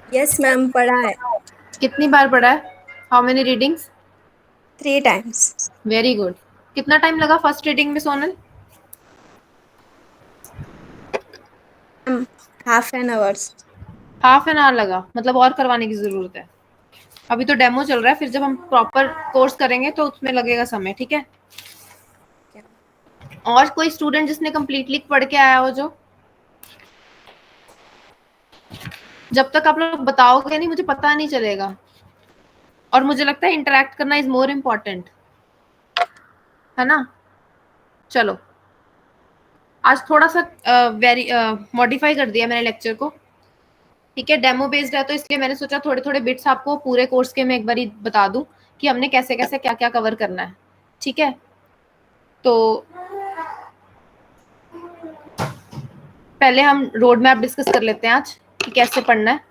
Yes ma'am, पढ़ा है। कितनी बार पढ़ा है? How many readings? 3 times. Very good. कितना टाइम लगा फर्स्ट रीडिंग में Sonal? Ma'am, half an hours. Half an hour लगा, मतलब और करवाने की जरूरत है। अभी तो डेमो चल रहा है, फिर जब हम प्रॉपर कोर्स करेंगे तो उसमें लगेगा समय, ठीक है? और कोई स्टूडेंट जिसने कंप्लीटली पढ़ के आया हो जो? जब तक आप लोग बताओगे नहीं मुझे पता नहीं चलेगा। और मुझे लगता है इंटरेक्ट करना इज मोर इम्पोर्टेंट, है ना? चलो, आज थोड़ा सा वेरी मॉडिफाई कर दिया मैंने लेक्चर को। ठीक है, डेमो बेस्ड है तो इसलिए मैंने सोचा थोड़े थोड़े बिट्स आपको पूरे कोर्स के मैं एक बार बता दूं कि हमने कैसे कैसे क्या क्या कवर करना है। ठीक है, तो पहले हम रोड मैप डिस्कस कर लेते हैं आज कि कैसे पढ़ना है।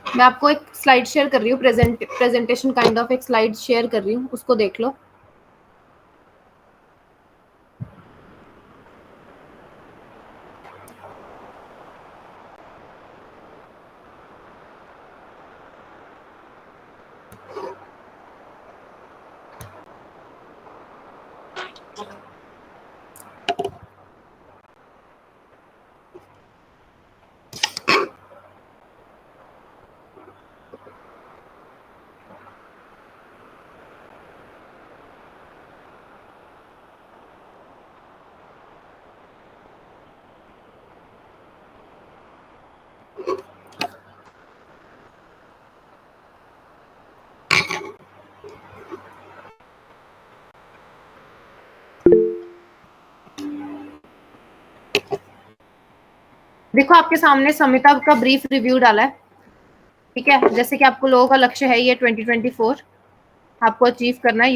मैं आपको एक स्लाइड शेयर कर रही हूँ, प्रेजेंटेशन काइंड ऑफ एक स्लाइड शेयर कर रही हूँ, उसको देख लो। देखो आपके सामने समिता का ब्रीफ रिव्यू डाला है। ठीक है, जैसे कि आपको लोगों का लक्ष्य है ये 2024 आपको अचीव करना है,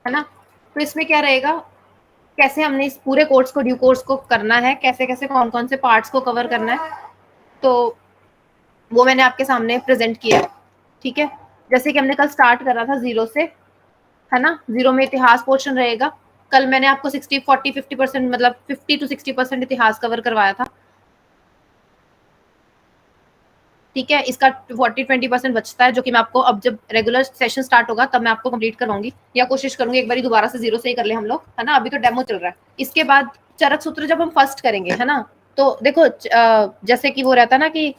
है ना? तो इसमें क्या रहेगा, कैसे हमने इस पूरे कोर्स को, ड्यू कोर्स को करना है, कैसे कैसे कौन कौन से पार्ट्स को कवर करना है, तो वो मैंने आपके सामने प्रेजेंट किया है। ठीक है, जैसे कि हमने कल स्टार्ट करा था जीरो से, है ना? जीरो में इतिहास पोर्शन रहेगा। कल मैंने आपको 60-40-50% मतलब 50 to 60% इतिहास कवर करवाया था। ठीक है, इसका 40-20% बचता है जो कि मैं आपको अब जब रेगुलर सेशन स्टार्ट होगा तब मैं आपको कंप्लीट करवाऊंगी, या कोशिश करूंगी एक बार दोबारा से जीरो से ही कर ले हम लोग, है ना? अभी तो डेमो चल रहा है। इसके बाद चरक सूत्र जब हम फर्स्ट करेंगे, है ना, तो देखो जैसे कि वो रहता है ना कि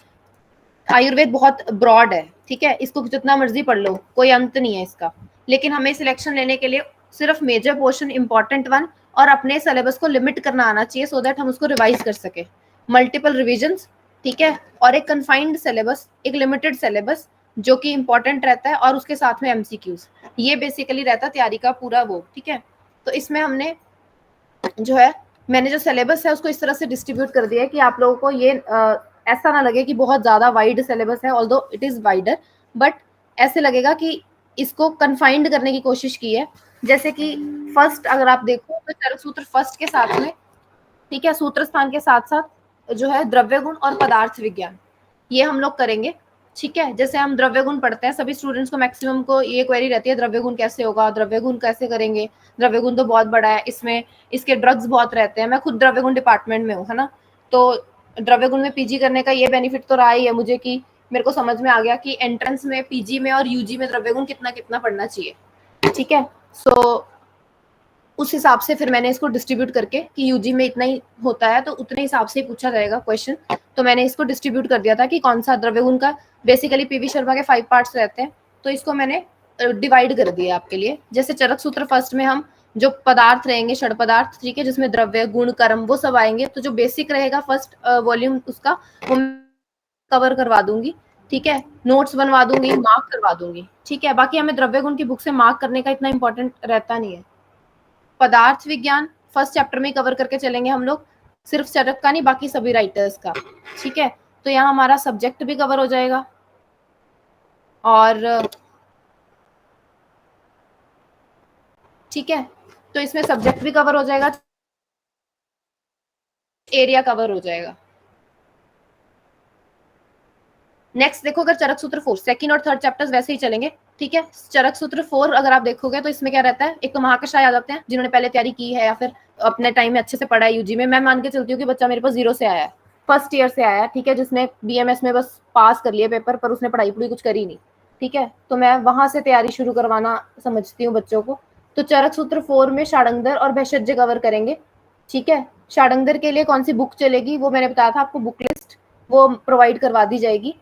आयुर्वेद बहुत ब्रॉड है, ठीक है, इसको जितना मर्जी पढ़ लो, कोई अंत नहीं है इसका। लेकिन हमें सिलेक्शन लेने के लिए सिर्फ मेजर पोर्शन, इंपॉर्टेंट वन, और अपने सिलेबस को लिमिट करना आना चाहिए सो दैट हम उसको रिवाइज कर सके। मल्टीपल रिविजन्स, ठीक है, और एक कन्फाइंड सिलेबस, एक लिमिटेड सिलेबस जो कि इंपॉर्टेंट रहता है, और उसके साथ में एमसीक्यूज। ये बेसिकली रहता है तैयारी का पूरा वो। ठीक है, तो इसमें हमने जो है, मैंने जो सिलेबस है उसको इस तरह से डिस्ट्रीब्यूट कर दिया है कि आप लोगों को ये ऐसा ना लगे कि बहुत ज्यादा वाइड सिलेबस है, although it is wider, but ऐसे लगेगा कि इसको कन्फाइंड करने की कोशिश की है। जैसे कि फर्स्ट अगर आप देखो तो चरक सूत्र फर्स्ट के साथ में, ठीक है, सूत्र स्थान के साथ साथ जो है द्रव्य गुण और पदार्थ विज्ञान, ये हम लोग करेंगे। ठीक है, जैसे हम द्रव्य गुण पढ़ते हैं, सभी स्टूडेंट्स को मैक्सिमम को ये क्वेरी रहती है द्रव्य गुण कैसे होगा, द्रव्य गुण कैसे करेंगे, द्रव्य गुण तो बहुत बड़ा है, इसमें इसके ड्रग्स बहुत रहते हैं। मैं खुद द्रव्य गुण डिपार्टमेंट में हूँ, है ना, तो द्रव्य गुण में पीजी करने का ये बेनिफिट तो रहा ही है मुझे कि मेरे को समझ में आ गया कि एंट्रेंस में, पीजी में और यूजी में द्रव्य गुण कितना कितना पढ़ना चाहिए। ठीक है, सो उस हिसाब से फिर मैंने इसको डिस्ट्रीब्यूट करके कि यूजी में इतना ही होता है तो उतने हिसाब से ही पूछा जाएगा क्वेश्चन, तो मैंने इसको डिस्ट्रीब्यूट कर दिया था कि कौन सा द्रव्य गुण का, बेसिकली पीवी शर्मा के 5 पार्ट्स रहते हैं, तो इसको मैंने डिवाइड कर दिया आपके लिए। जैसे चरक सूत्र फर्स्ट में हम जो पदार्थ रहेंगे, षड पदार्थ, ठीक है, जिसमें द्रव्य गुण कर्म वो सब आएंगे, तो जो बेसिक रहेगा फर्स्ट वॉल्यूम उसका, वो कवर करवा दूंगी। ठीक है, नोट्स बनवा दूंगी, मार्क करवा दूंगी। ठीक है, बाकी हमें द्रव्य गुण की बुक से मार्क करने का इतना इंपॉर्टेंट रहता नहीं है। पदार्थ विज्ञान फर्स्ट चैप्टर में कवर करके चलेंगे हम लोग, सिर्फ चरक का नहीं, बाकी सभी राइटर्स का। ठीक है, तो यहाँ हमारा सब्जेक्ट भी कवर हो जाएगा, और ठीक है, तो इसमें सब्जेक्ट भी कवर हो जाएगा, एरिया कवर हो जाएगा। नेक्स्ट देखो, अगर चरक सूत्र 4, सेकंड और थर्ड चैप्टर्स वैसे ही चलेंगे, ठीक है। चरक सूत्र 4 अगर आप देखोगे तो इसमें क्या रहता है, एक तो महाकर्ष आ जाते हैं जिन्होंने पहले तैयारी की है या फिर अपने टाइम में अच्छे से पढ़ा है यूजी में। मैं मान के चलती हूँ कि बच्चा मेरे पास 0 से आया है, फर्स्ट ईयर से आया है, ठीक है, जिसने बीएमएस में बस पास कर लिया पेपर, पर उसने पढ़ाई पूरी कुछ करी नहीं, ठीक है। तो मैं वहां से तैयारी शुरू करवाना समझती हूँ बच्चों को। तो चरक सूत्र 4 में षाडंगर और भेषज कवर करेंगे, ठीक है। षाडंगर के लिए कौन सी बुक चलेगी वो मैंने बताया था आपको, बुक लिस्ट वो प्रोवाइड करवा दी जाएगी,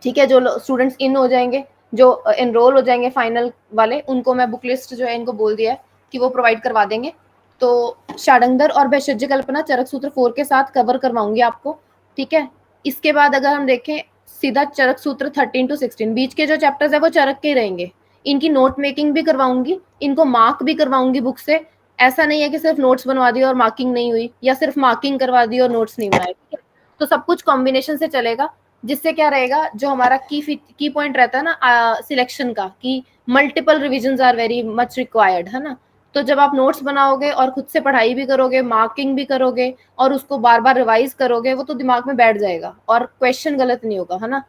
ठीक है। जो स्टूडेंट्स इन हो जाएंगे, जो एनरोल हो जाएंगे फाइनल वाले, उनको मैं बुक लिस्ट जो है इनको बोल दिया है कि वो प्रोवाइड करवा देंगे। तो षाडंगर और भेषज कल्पना चरक सूत्र 4 के साथ कवर करवाऊंगी आपको, ठीक है। इसके बाद अगर हम देखें सीधा चरक सूत्र 13 to 16, बीच के जो चैप्टर्स है वो चरक के ही रहेंगे। इनकी नोट मेकिंग भी करवाऊंगी, इनको मार्क भी करवाऊंगी बुक से। ऐसा नहीं है कि सिर्फ नोट्स बनवा दिए और मार्किंग नहीं हुई, या सिर्फ मार्किंग करवा दी और नोट्स नहीं बनाए, ठीक है। तो सब कुछ कॉम्बिनेशन से चलेगा, जिससे क्या रहेगा, जो हमारा की पॉइंट रहता है ना सिलेक्शन का, कि multiple revision are very much required, है ना। तो जब आप नोट्स बनाओगे और खुद से पढ़ाई भी करोगे, मार्किंग भी करोगे और उसको बार बार रिवाइज करोगे, वो तो दिमाग में बैठ जाएगा और क्वेश्चन गलत नहीं होगा, है ना।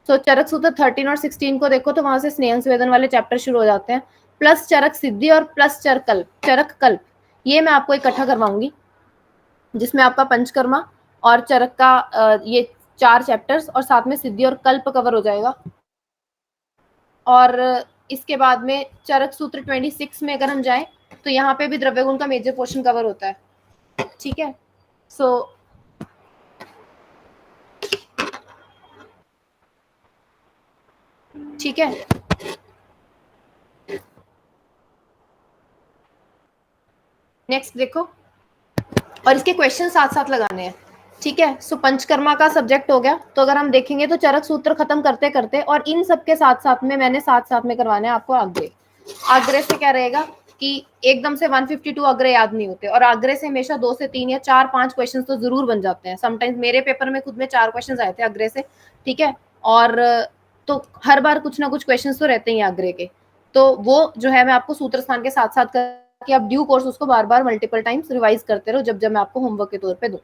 तो चरक सूत्र 13 और 16 को देखो तो वहां से स्नेहन स्वेदन वाले चैप्टर शुरू हो जाते हैं, प्लस चरक सिद्धि और प्लस चरक कल्प, ये मैं आपको इकट्ठा करवाऊंगी, जिसमें आपका पंचकर्मा और चरक का ये 4 चैप्टर्स और साथ में सिद्धि और कल्प कवर हो जाएगा। और इसके बाद में चरक सूत्र 26 में अगर हम जाएं तो यहाँ पे भी द्रव्य गुण का मेजर पोर्शन कवर होता है, ठीक है। सो ठीक है, नेक्स्ट देखो, और इसके क्वेश्चन साथ साथ लगाने हैं, ठीक है। सो पंचकर्मा का सब्जेक्ट हो गया। तो अगर हम देखेंगे तो चरक सूत्र खत्म करते करते और इन सबके साथ साथ में मैंने साथ साथ में करवाने हैं आपको आग्रह। आग्रह से क्या रहेगा कि एकदम से 152 आग्रह याद नहीं होते, और आग्रह से हमेशा 2 से 3 या 4-5 क्वेश्चन तो जरूर बन जाते हैं। समटाइम्स मेरे पेपर में खुद में 4 क्वेश्चन आए थे आग्रह से, ठीक है। और तो हर बार कुछ ना कुछ क्वेश्चन तो रहते ही आग्रह के। तो वो जो है मैं आपको सूत्र स्थान के साथ साथ कि आप ड्यू कोर्स उसको बार बार मल्टीपल टाइम्स रिवाइज करते रहो, जब जब मैं आपको होमवर्क के तौर पे दूं।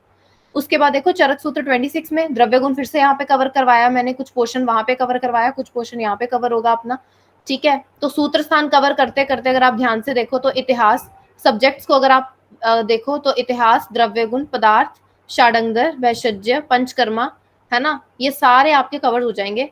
उसके बाद देखो चरक सूत्र 26 में द्रव्य गुण फिर से यहाँ पे कवर करवाया मैंने, कुछ पोर्शन वहां पे कवर करवाया, कुछ पोर्शन यहाँ पे कवर होगा अपना, ठीक है। तो सूत्र स्थान कवर करते करते अगर आप ध्यान से देखो तो इतिहास सब्जेक्ट्स को अगर आप देखो तो इतिहास, द्रव्य गुण, पदार्थ, षाडंगर, वैशज्य, पंचकर्मा, है ना, ये सारे आपके कवर हो जाएंगे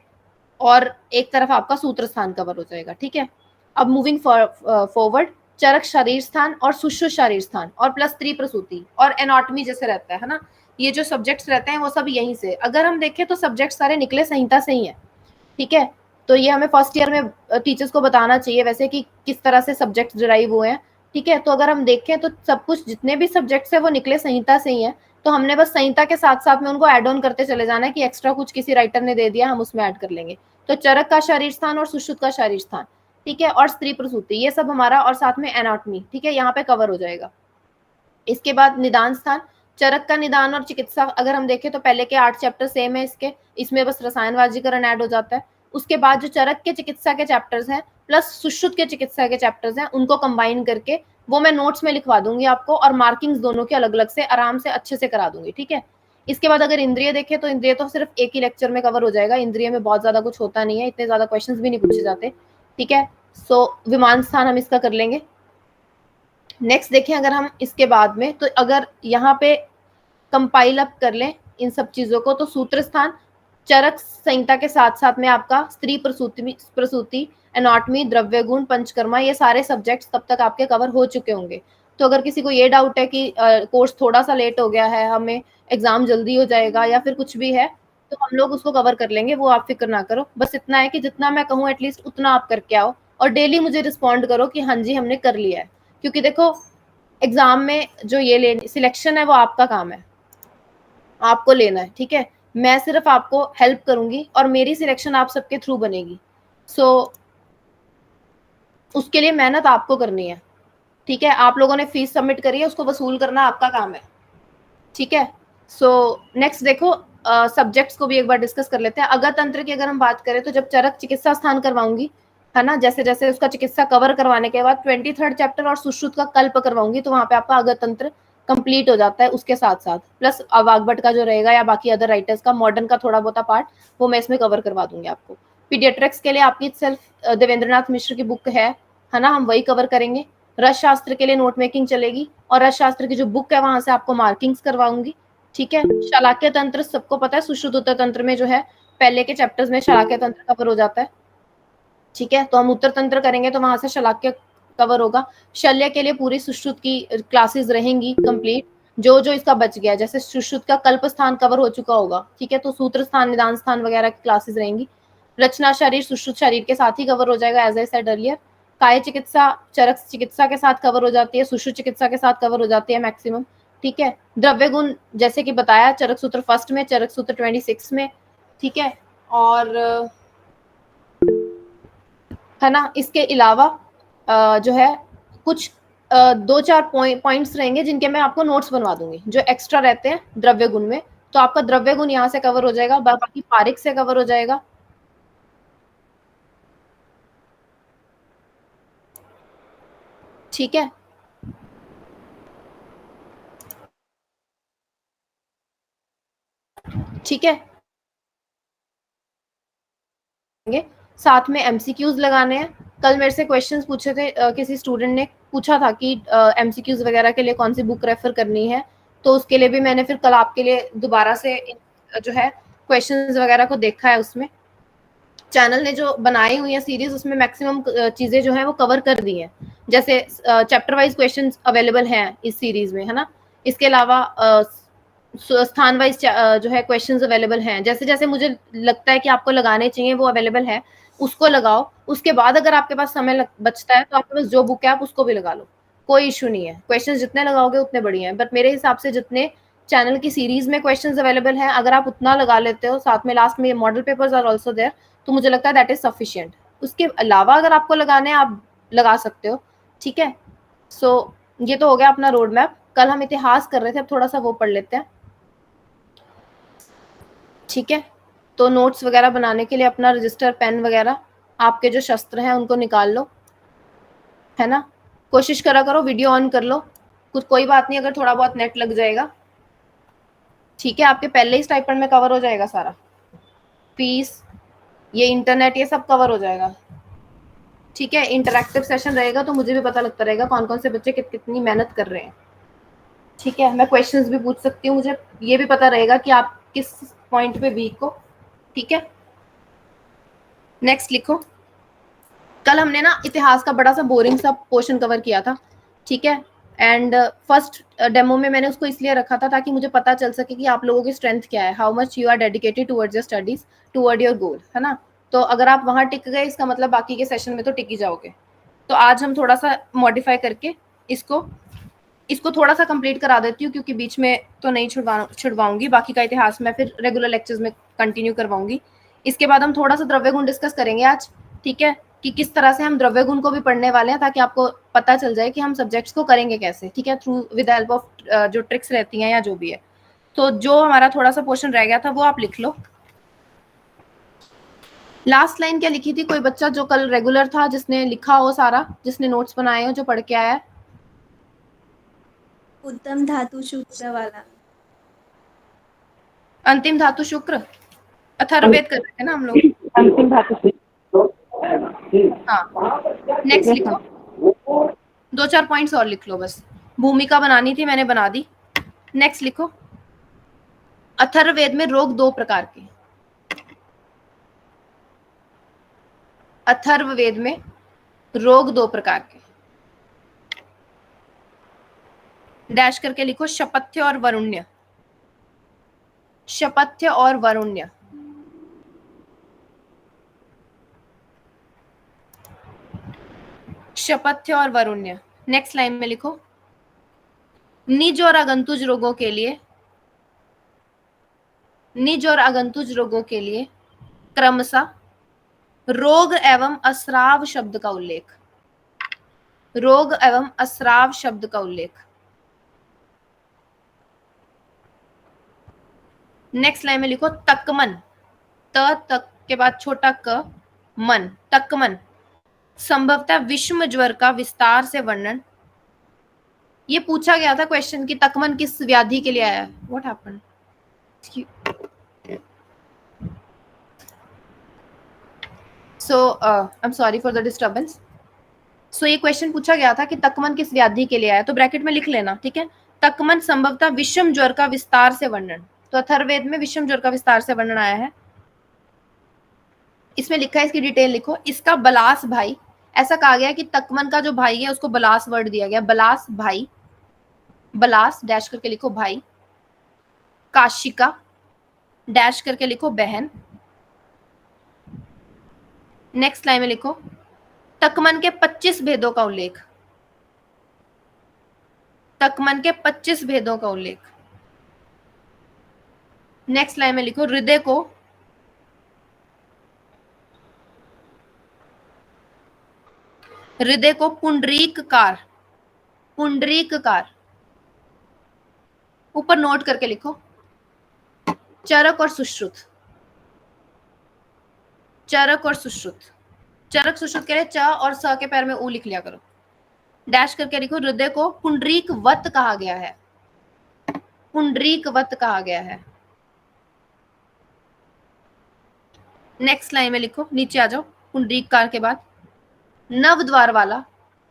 और एक तरफ आपका सूत्र स्थान कवर हो जाएगा, ठीक है। अब मूविंग फॉरवर्ड, चरक शरीर स्थान और सुश्रुत शरीर स्थान और प्लस त्रिप्रसूति और एनाटॉमी जैसे रहता है ना, ये जो सब्जेक्ट्स रहते हैं वो सब यहीं से। अगर हम देखें तो सब्जेक्ट सारे निकले संहिता से ही है, ठीक है। तो ये हमें फर्स्ट ईयर में टीचर्स को बताना चाहिए वैसे कि किस तरह से सब्जेक्ट डिराइव हुए हैं, ठीक है। तो अगर हम देखें तो सब कुछ जितने भी सब्जेक्ट्स है वो निकले संहिता से ही है। तो हमने बस संहिता के साथ साथ में उनको एड ऑन करते चले जाना है कि एक्स्ट्रा कुछ किसी राइटर ने दे दिया हम उसमें ऐड कर लेंगे। तो चरक का शरीर स्थान और सुश्रुत का शरीर स्थान, ठीक है, और स्त्री प्रसूति, ये सब हमारा, और साथ में एनाटॉमी, ठीक है, यहाँ पे कवर हो जाएगा। इसके बाद निदान स्थान, चरक का निदान और चिकित्सा अगर हम देखें तो पहले के 8 चैप्टर सेम है इसके, इसमें बस रसायन वाजीकरण ऐड हो जाता है। उसके बाद जो चरक के चिकित्सा के चैप्टर्स हैं प्लस सुश्रुत के चिकित्सा के चैप्टर्स हैं उनको कंबाइन करके वो मैं नोट्स में लिखवा दूंगी आपको, और मार्किंग्स दोनों के अलग अलग से आराम से अच्छे से करा दूंगी, ठीक है। इसके बाद अगर इंद्रिय देखें तो इंद्रिय तो सिर्फ एक ही लेक्चर में कवर हो जाएगा, इंद्रिय में बहुत ज्यादा कुछ होता नहीं है, इतने ज्यादा क्वेश्चंस भी नहीं पूछे जाते, ठीक है। सो विमान स्थान हम इसका कर लेंगे। नेक्स्ट देखें अगर हम इसके बाद में, तो अगर यहाँ पे कंपाइल अप कर लें इन सब चीजों को, तो सूत्र स्थान चरक संहिता के साथ साथ में आपका स्त्री प्रसूति, एनाटॉमी, द्रव्य गुण, पंचकर्मा, ये सारे सब्जेक्ट्स तब तक आपके कवर हो चुके होंगे। तो अगर किसी को ये डाउट है कि कोर्स थोड़ा सा लेट हो गया है, हमें एग्जाम जल्दी हो जाएगा या फिर कुछ भी है, तो हम लोग उसको कवर कर लेंगे, वो आप फिक्र ना करो। बस इतना है कि जितना मैं कहूँ एटलीस्ट उतना आप करके आओ, और डेली मुझे रिस्पॉन्ड करो कि हाँ जी हमने कर लिया है, क्योंकि देखो एग्जाम में जो ये सिलेक्शन है वो आपका काम है, आपको लेना है, ठीक है। मैं सिर्फ आपको हेल्प करूंगी और मेरी सिलेक्शन आप सबके थ्रू बनेगी। सो उसके लिए मेहनत आपको करनी है, ठीक है। आप लोगों ने फीस सबमिट करी है, उसको वसूल करना आपका काम है, ठीक है। सो नेक्स्ट देखो सब्जेक्ट्स को भी एक बार डिस्कस कर लेते हैं। अगर तंत्र की अगर हम बात करें तो जब चरक चिकित्सा स्थान करवाऊंगी, है ना, जैसे जैसे उसका चिकित्सा कवर करवाने के बाद 23rd चैप्टर और सुश्रुत का कल्प करवाऊंगी, तो वहां पे आपका अगर तंत्र कंप्लीट हो जाता है उसके साथ साथ, प्लस वाघभट का जो रहेगा या बाकी अदर राइटर्स का मॉडर्न का थोड़ा बहुत पार्ट वो मैं इसमें कवर करवा दूंगी आपको। पीडियाट्रिक्स के लिए आपकी सेल्फ देवेंद्रनाथ मिश्र की बुक है ना, हम वही कवर करेंगे। रस शास्त्र के लिए नोट मेकिंग चलेगी और रस शास्त्र की जो बुक है वहां से आपको मार्किंग्स करवाऊंगी, ठीक है। शालाक्य तंत्र सबको पता है, सुश्रुत उत्तर तंत्र में जो है पहले के चैप्टर्स में शालाक्य तंत्र कवर हो जाता है, ठीक है। तो हम उत्तर तंत्र करेंगे तो वहां से शलाक्य कवर होगा। शल्य के लिए पूरी सुश्रुत की क्लासेस रहेंगी कंप्लीट, जो जो इसका बच गया, जैसे सुश्रुत का कल्प स्थान कवर हो चुका होगा, ठीक है, तो सूत्र स्थान, निदान स्थान वगैरह की क्लासेस रहेंगी। रचना शरीर सुश्रुत शरीर के साथ ही कवर हो जाएगा, एज आई सेड अर्लियर। काय चिकित्सा चरक चिकित्सा के साथ कवर हो जाती है, सुश्रुत चिकित्सा के साथ कवर हो जाती है मैक्सिमम, ठीक है। द्रव्य गुण जैसे कि बताया चरक सूत्र फर्स्ट में, चरक सूत्र 26 में, ठीक है। और है ना, इसके अलावा जो है कुछ 2-4 पॉइंट्स रहेंगे जिनके मैं आपको नोट्स बनवा दूंगी, जो एक्स्ट्रा रहते हैं द्रव्य गुण में। तो आपका द्रव्य गुण यहाँ से कवर हो जाएगा, बाकी पारिक से कवर हो जाएगा, ठीक है। ठीक है, साथ में एमसीक्यूज लगाने हैं। कल मेरे से क्वेश्चंस पूछे थे, किसी स्टूडेंट ने पूछा था कि एमसीक्यूज वगैरह के लिए कौन सी बुक रेफर करनी है, तो उसके लिए भी मैंने फिर कल आपके लिए दोबारा से जो है क्वेश्चंस वगैरह को देखा है। उसमें चैनल ने जो बनाई हुई है सीरीज, उसमें मैक्सिमम चीजें जो है वो कवर कर दी हैं, जैसे चैप्टर वाइज क्वेश्चंस अवेलेबल हैं इस सीरीज में, है ना। इसके अलावा स्थान वाइज जो है क्वेश्चंस अवेलेबल हैं, जैसे जैसे मुझे लगता है कि आपको लगाने चाहिए वो अवेलेबल है, उसको लगाओ। उसके बाद अगर आपके पास समय बचता है तो आपके पास जो बुक है आप उसको भी लगा लो, कोई इशू नहीं है। क्वेश्चंस जितने लगाओगे उतने बढ़िया है, बट मेरे हिसाब से जितने चैनल की सीरीज में क्वेश्चंस अवेलेबल हैं, अगर आप उतना लगा लेते हो, साथ में लास्ट में model papers are also there, तो मुझे लगता है दैट इज सफिशिएंट। उसके अलावा अगर आपको लगाने हैं आप लगा सकते हो, ठीक है। सो ये तो हो गया अपना रोड मैप। कल हम इतिहास कर रहे थे, अब थोड़ा सा वो पढ़ लेते हैं, ठीक है। तो नोट्स वगैरह बनाने के लिए अपना रजिस्टर, पेन वगैरह, आपके जो शस्त्र हैं उनको निकाल लो, है ना। कोशिश करा करो वीडियो ऑन कर लो, कुछ कोई बात नहीं अगर थोड़ा बहुत नेट लग जाएगा, ठीक है। आपके पहले ही स्टाइपेंड में कवर हो जाएगा सारा, फीस, ये इंटरनेट, ये सब कवर हो जाएगा, ठीक है। इंटरैक्टिव सेशन रहेगा तो मुझे भी पता लगता रहेगा कौन कौन से बच्चे कितनी मेहनत कर रहे हैं, ठीक है। मैं क्वेश्चंस भी पूछ सकती हूँ, मुझे ये भी पता रहेगा कि आप किस पॉइंट पे वीक हो, ठीक है। नेक्स्ट लिखो। कल हमने ना इतिहास का बड़ा सा बोरिंग सा पोर्शन कवर किया था, ठीक है। एंड फर्स्ट डेमो में मैंने उसको इसलिए रखा था ताकि मुझे पता चल सके कि आप लोगों की स्ट्रेंथ क्या है, how much you are dedicated towards your studies, towards your goal, है ना। तो अगर आप वहां टिक गए, इसका मतलब बाकी के सेशन में तो टिक ही जाओगे। तो आज हम थोड़ा सा मॉडिफाई करके इसको इसको थोड़ा सा कंप्लीट करा देती हूँ, क्योंकि बीच में तो नहीं छुड़वाऊंगी, बाकी का इतिहास मैं फिर रेगुलर लेक्चर्स में कंटिन्यू करवाऊंगी। इसके बाद हम थोड़ा सा द्रव्य गुण डिस्कस करेंगे आज, ठीक है, कि किस तरह से हम द्रव्य गुण को भी पढ़ने वाले हैं, ताकि आपको पता चल जाए कि हम सब्जेक्ट्स को करेंगे कैसे, ठीक है, थ्रू विद हेल्प ऑफ जो ट्रिक्स रहती हैं या जो भी है। तो जो हमारा थोड़ा सा पोर्शन रह गया था वो आप लिख लो। लास्ट लाइन क्या लिखी थी, कोई बच्चा जो कल रेगुलर था जिसने लिखा हो सारा, जिसने नोट्स बनाए हो, जो पढ़ के आया है? उत्तम धातु शुक्र वाला। अंतिम धातु शुक्र, अथर्ववेद कर रहे थे ना हम लोग। अंतिम धातु। हाँ, नेक्स्ट लिखो, 2-4 पॉइंट्स और लिख लो बस। भूमिका बनानी थी, मैंने बना दी। नेक्स्ट लिखो, अथर्ववेद में रोग 2 प्रकार के। अथर्ववेद में रोग 2 प्रकार के, डैश करके लिखो, शपथ्य और वरुण्य। शपथ्य और वरुण्य, शपथ्य और वरुण्य। नेक्स्ट लाइन में लिखो, निज और आगंतुज रोगों के लिए, निज और आगंतुज रोगों के लिए क्रमशः रोग एवं अस्राव शब्द का उल्लेख, रोग एवं अस्राव शब्द का उल्लेख। नेक्स्ट लाइन में लिखो, तकमन, तक के बाद छोटा क, मन, तकमन, संभवतः विषम ज्वर का विस्तार से वर्णन, ये पूछा गया था क्वेश्चन कि तकमन किस व्याधि के लिए आया है. What happened? So I am sorry for the disturbance. So ये क्वेश्चन पूछा गया था कि तकमन किस व्याधि के लिए आया, तो ब्रैकेट में लिख लेना, ठीक है. तकमन संभवतः विषम ज्वर का विस्तार से वर्णन. तो अथर्ववेद में विषम ज्वर का विस्तार से वर्णन आया है. इसमें लिखा है, इसकी डिटेल लिखो. इसका बलास भाई, ऐसा कहा गया कि तकमन का जो भाई है उसको बलास वर्ड दिया गया. बलास भाई, बलास डैश करके लिखो भाई, काशिका डैश करके लिखो बहन. नेक्स्ट लाइन में लिखो तकमन के 25 भेदों का उल्लेख. तकमन के 25 भेदों का उल्लेख. नेक्स्ट लाइन में लिखो हृदय को पुंडरीककार, पुंडरीककार ऊपर नोट करके लिखो. चरक और सुश्रुत, चरक और सुश्रुत. चरक सुश्रुत के लिए च और स के पैर में ऊ लिख लिया करो. डैश करके लिखो हृदय को पुंडरीकवत कहा गया है, पुंडरीकवत कहा गया है. नेक्स्ट लाइन में लिखो, नीचे आ जाओ, पुंडरीककार के बाद नव द्वार वाला,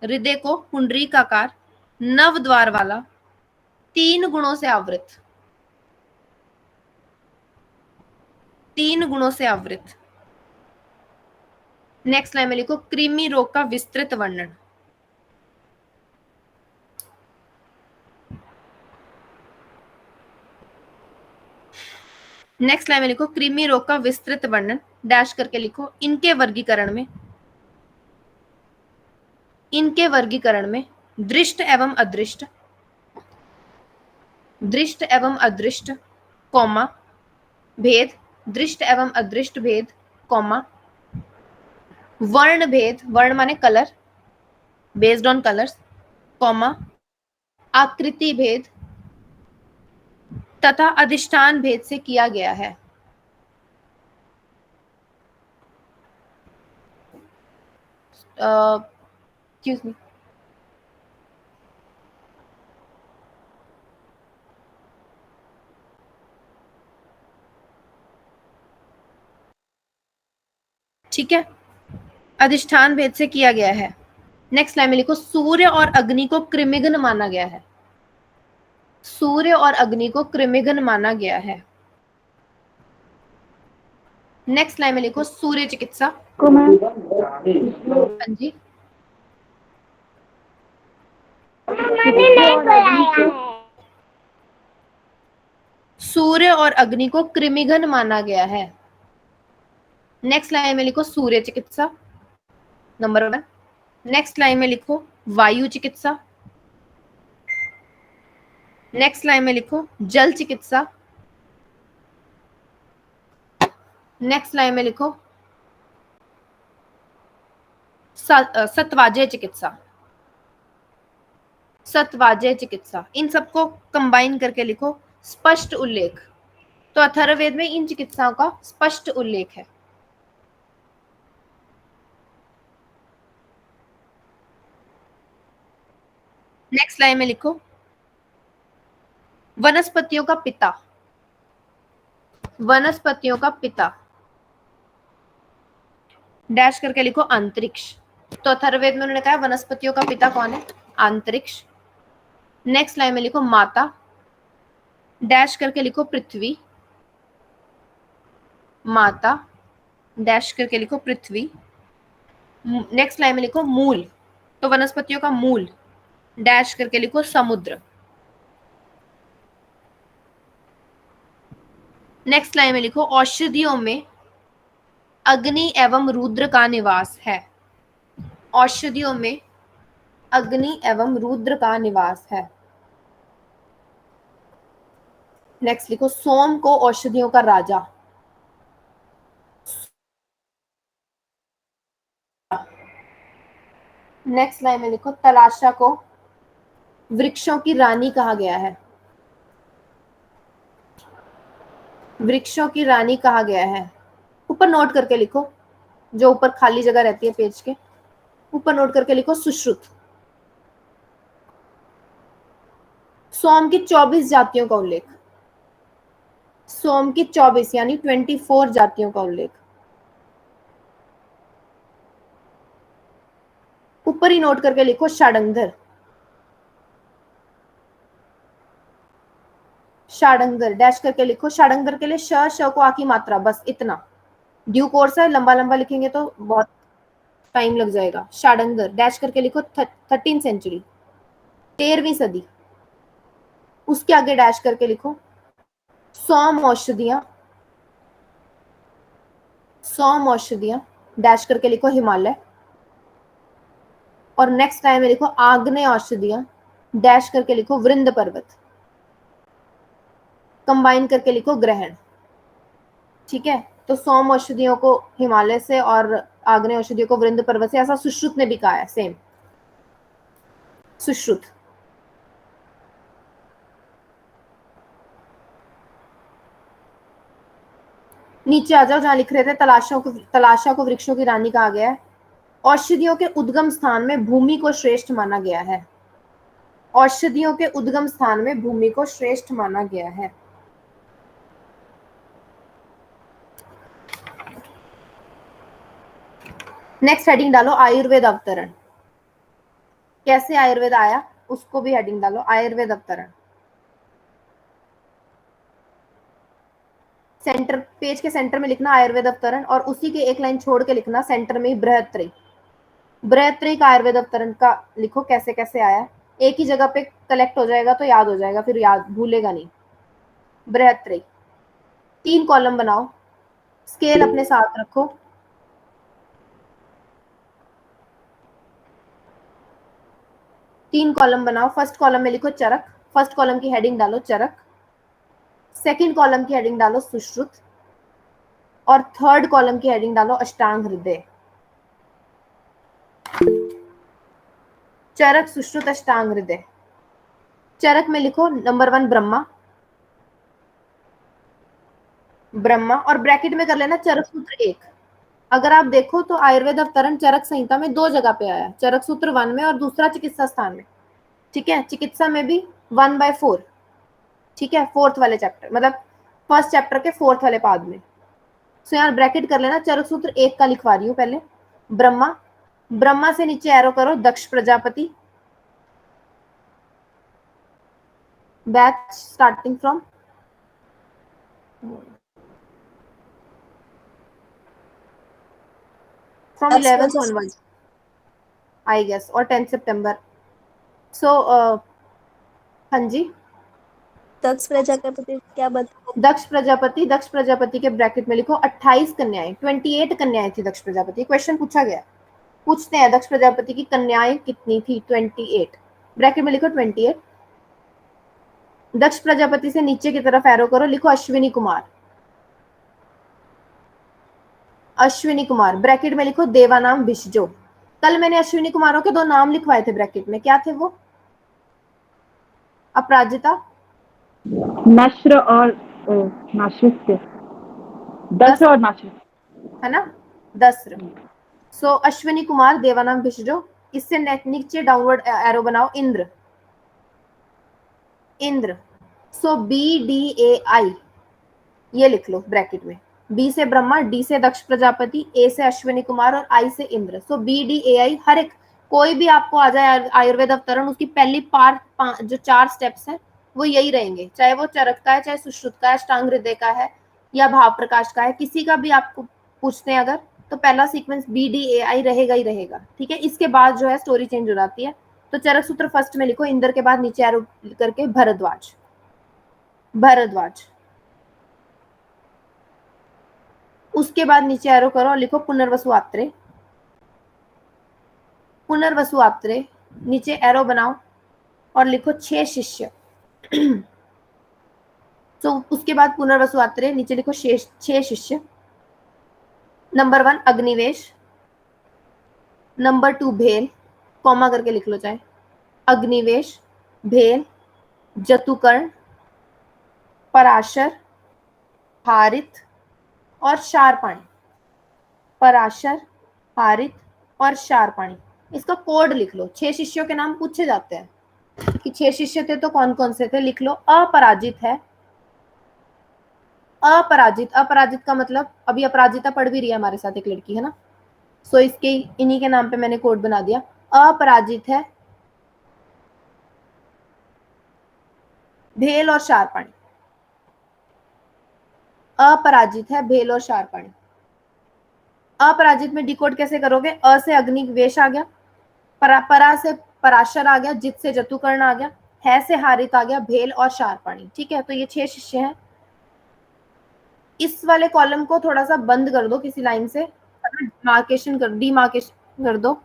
हृदय को पुंडरीकाकार, नव द्वार वाला, 3 गुणों से आवृत, 3 गुणों से आवृत. नेक्स्ट लाइन में लिखो कृमि रोग का विस्तृत वर्णन. नेक्स्ट लाइन में लिखो कृमि रोग का विस्तृत वर्णन. डैश करके लिखो इनके वर्गीकरण में, इनके वर्गीकरण में दृष्ट एवं अदृष्ट, दृष्ट एवं अदृष्ट, कॉमा भेद, दृष्ट एवं अदृष्ट भेद, कॉमा वर्ण भेद, वर्ण माने colour, based on colours, comma आकृति भेद तथा अधिष्ठान भेद से किया गया है. एक्सक्यूज मी, ठीक है, अधिष्ठान भेद से किया गया है. नेक्स्ट लाइन में लिखो सूर्य और अग्नि को कृमिघन माना गया है, सूर्य और अग्नि को कृमिघन माना गया है. नेक्स्ट लाइन में लिखो सूर्य चिकित्सा. हाँ जी, सूर्य और अग्नि को कृमिघन माना गया है. नेक्स्ट लाइन में लिखो सूर्य चिकित्सा, नंबर 1. नेक्स्ट लाइन में लिखो वायु चिकित्सा. नेक्स्ट लाइन में लिखो जल चिकित्सा. नेक्स्ट लाइन में लिखो सत्वाजय चिकित्सा, सत्वाजय चिकित्सा. इन सबको कंबाइन करके लिखो स्पष्ट उल्लेख. तो अथर्ववेद में इन चिकित्साओं का स्पष्ट उल्लेख है. नेक्स्ट लाइन में लिखो वनस्पतियों का पिता, वनस्पतियों का पिता. डैश करके लिखो अंतरिक्ष. तो अथर्ववेद में उन्होंने कहा वनस्पतियों का पिता कौन है? अंतरिक्ष. नेक्स्ट लाइन में लिखो माता, डैश करके लिखो पृथ्वी, माता डैश करके लिखो पृथ्वी. नेक्स्ट लाइन में लिखो मूल, तो वनस्पतियों का मूल, डैश करके लिखो समुद्र. नेक्स्ट लाइन में लिखो औषधियों में अग्नि एवं रुद्र का निवास है, औषधियों में अग्नि एवं रुद्र का निवास है. नेक्स्ट लिखो सोम को औषधियों का राजा, नेक्स्ट लाइन में लिखो तलाशा को वृक्षों की रानी कहा गया है, वृक्षों की रानी कहा गया है. ऊपर नोट करके लिखो, जो ऊपर खाली जगह रहती है पेज के ऊपर नोट करके लिखो सुश्रुत. सोम की 24 जातियों का उल्लेख, सोम की 24 यानी 24 जातियों का उल्लेख। ऊपर ही नोट करके लिखो षाडंगर, षाडंगर डैश करके लिखो। षाडंगर के लिए श को आ की मात्रा, बस इतना। ड्यू कोर्स है, लंबा लंबा लिखेंगे तो बहुत टाइम लग जाएगा। षाडंगर डैश करके लिखो 13 सेंचुरी, 13वीं सदी। उसके आगे डैश करके लिखो सोम औषधियां, सोम औषधियां डैश करके लिखो हिमालय। और नेक्स्ट टाइम में लिखो आग्नेय औषधियां डैश करके लिखो वृंद पर्वत, कंबाइन करके लिखो ग्रहण। ठीक है, तो सोम औषधियों को हिमालय से और आग्नेय औषधियों को वृंद पर्वत से, ऐसा सुश्रुत ने भी कहा है, सेम सुश्रुत। नीचे आ जाओ, जहां लिख रहे थे तलाशा को वृक्षों की रानी कहा गया है। औषधियों के उद्गम स्थान में भूमि को श्रेष्ठ माना गया है, औषधियों के उद्गम स्थान में भूमि को श्रेष्ठ माना गया है। नेक्स्ट हेडिंग डालो आयुर्वेद अवतरण, कैसे आयुर्वेद आया उसको भी हेडिंग डालो आयुर्वेद अवतरण। सेंटर पेज के सेंटर में लिखना आयुर्वेद अवतरण, और उसी के एक लाइन छोड़ के लिखना सेंटर में बृहत्त्रयी, बृहत्त्रयी का आयुर्वेद अवतरण का लिखो कैसे कैसे आया। एक ही जगह पे कलेक्ट हो जाएगा तो याद हो जाएगा, फिर याद भूलेगा नहीं। बृहत्त्रयी 3 कॉलम बनाओ, स्केल अपने साथ रखो। तीन कॉलम बनाओ, फर्स्ट कॉलम में लिखो चरक, फर्स्ट कॉलम की हेडिंग डालो चरक, सेकंड कॉलम की हेडिंग डालो सुश्रुत, और थर्ड कॉलम की हेडिंग डालो अष्टांग हृदय। चरक सुश्रुत अष्टांग हृदय। चरक में लिखो नंबर 1 ब्रह्मा, ब्रह्मा, और ब्रैकेट में कर लेना चरक सूत्र 1। अगर आप देखो तो आयुर्वेद अवतरण चरक संहिता में 2 जगह पे आया, चरक सूत्र 1 में और दूसरा चिकित्सा स्थान में। ठीक है, चिकित्सा में भी 1/4, ठीक है, 4th वाले चैप्टर, मतलब फर्स्ट चैप्टर के 4th वाले पाद में। सो यहाँ ब्रैकेट कर लेना, चरक सूत्र 1 का लिखवा रही हूँ पहले। ब्रह्मा, ब्रह्मा से नीचे एरो करो Daksh Prajapati, batch starting from from 11th onwards I guess, और 10 सितंबर। सो हाँ जी, दक्ष प्रजापति क्या बता? दक्ष प्रजापति के ब्रैकेट में लिखो 28 कन्याएं, 28 कन्याएं थी दक्ष प्रजापति। क्वेश्चन पूछा गया, पूछते हैं दक्ष प्रजापति की कन्याएं कितनी थी, 28, ब्रैकेट में लिखो 28। दक्ष प्रजापति से नीचे की तरफ एरो करो, लिखो अश्विनी कुमार, अश्विनी कुमार, ब्रैकेट में लिखो देवानाम भिषजो। कल मैंने अश्विनी कुमारों के 2 नाम लिखवाए थे ब्रैकेट में, क्या थे वो? अपराजिता, नश्र और नाश्रित, दस्र और नाश्रित, है ना, दस्र। सो अश्विनी कुमार, देवानाम भिषजो। इससे नीचे डाउनवर्ड एरो बनाओ इंद्र, इंद्र। सो BDAI ये लिख लो ब्रैकेट में, B से ब्रह्मा, D से दक्ष प्रजापति, A से अश्विनी कुमार और I से इंद्र। सो BDAI, हर एक कोई भी आपको आ जाए आयुर्वेद अवतरण, उसकी पहली पार्ट जो 4 स्टेप्स हैं वो यही रहेंगे, चाहे वो चरक का है, चाहे सुश्रुत का है, अष्टांग हृदय का है या भाव प्रकाश का है, किसी का भी आपको पूछते हैं अगर, तो पहला सीक्वेंस BDAI रहेगा ही रहेगा। ठीक है, इसके बाद जो है स्टोरी चेंज हो जाती है। तो चरक सूत्र फर्स्ट में लिखो, इंद्र के बाद नीचे एरो करके भरद्वाज, भरद्वाज। उसके बाद नीचे एरो करो और लिखो पुनर्वसु आत्रे, पुनर्वसु आत्रे, नीचे एरो बनाओ और लिखो 6 शिष्य। तो उसके बाद पुनर्वसु आत्रे, नीचे लिखो 6 शिष्य। नंबर 1 अग्निवेश, नंबर 2 भेल, कॉमा करके लिख लो चाहे, अग्निवेश, भेल, जतुकर्ण, पराशर, हारित और शारपाणी, पराशर, हारित और शारपाणी। इसका कोड लिख लो, 6 शिष्यों के नाम पूछे जाते हैं, कि 6 शिष्य थे तो कौन कौन से थे, लिख लो। अपराजित है, अपराजित, अपराजित का मतलब अभी अपराजिता पढ़ भी रही है हमारे साथ एक लड़की है ना, सो इसके इन्हीं के नाम पे मैंने कोड बना दिया। अपराजित है, भेल और शारपाणी, अपराजित है, भेल और शारपाणी। अपराजित में डिकोड कैसे करोगे, अ से अग्निवेश आ गया, परा से पराशर आ गया, जित से जतुकर्ण आ गया, है से हारित आ गया, भेल और शारपाणी। ठीक है, तो ये 6 शिष्य हैं। इस वाले कॉलम को थोड़ा सा बंद कर दो किसी लाइन से, मार्केशन कर, डीमार्केशन कर दो,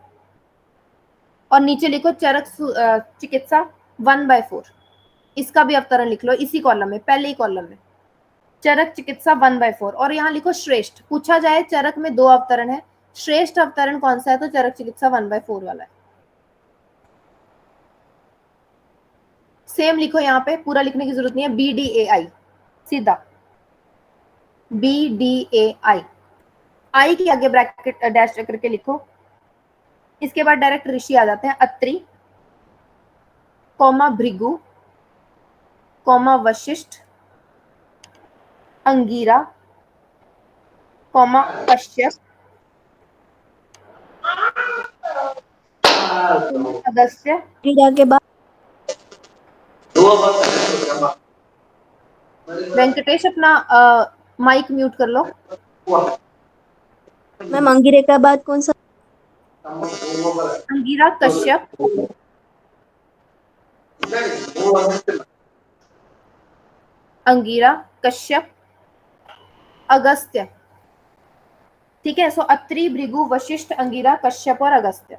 और नीचे लिखो चरक चिकित्सा 1/4, इसका भी अवतरण लिख लो इसी कॉलम में, पहले ही कॉलम में, चरक चिकित्सा 1/4। और यहाँ लिखो श्रेष्ठ, पूछा जाए चरक में 2 अवतरण है, श्रेष्ठ अवतरण कौन सा है, तो चरक चिकित्सा 1/4 वाला है। सेम लिखो, यहाँ पे पूरा लिखने की जरूरत नहीं है, BDAI सीधा, BDAI, आई के आगे ब्रैकेट डैश करके लिखो। इसके बाद डायरेक्ट ऋषि आ जाते हैं, Atri, comma Bhrigu, comma Vashishtha, Angira, comma Kashyap, Agastya. क्रीड़ा के बाद वेंकटेश अपना माइक म्यूट कर लो। मैम अंगिरे का बाद कौन सा? अंगीरा, कश्यप, अंगीरा, कश्यप, अगस्त्य। ठीक है, सो अत्रि, भृगु, वशिष्ठ, अंगीरा, कश्यप और अगस्त्य।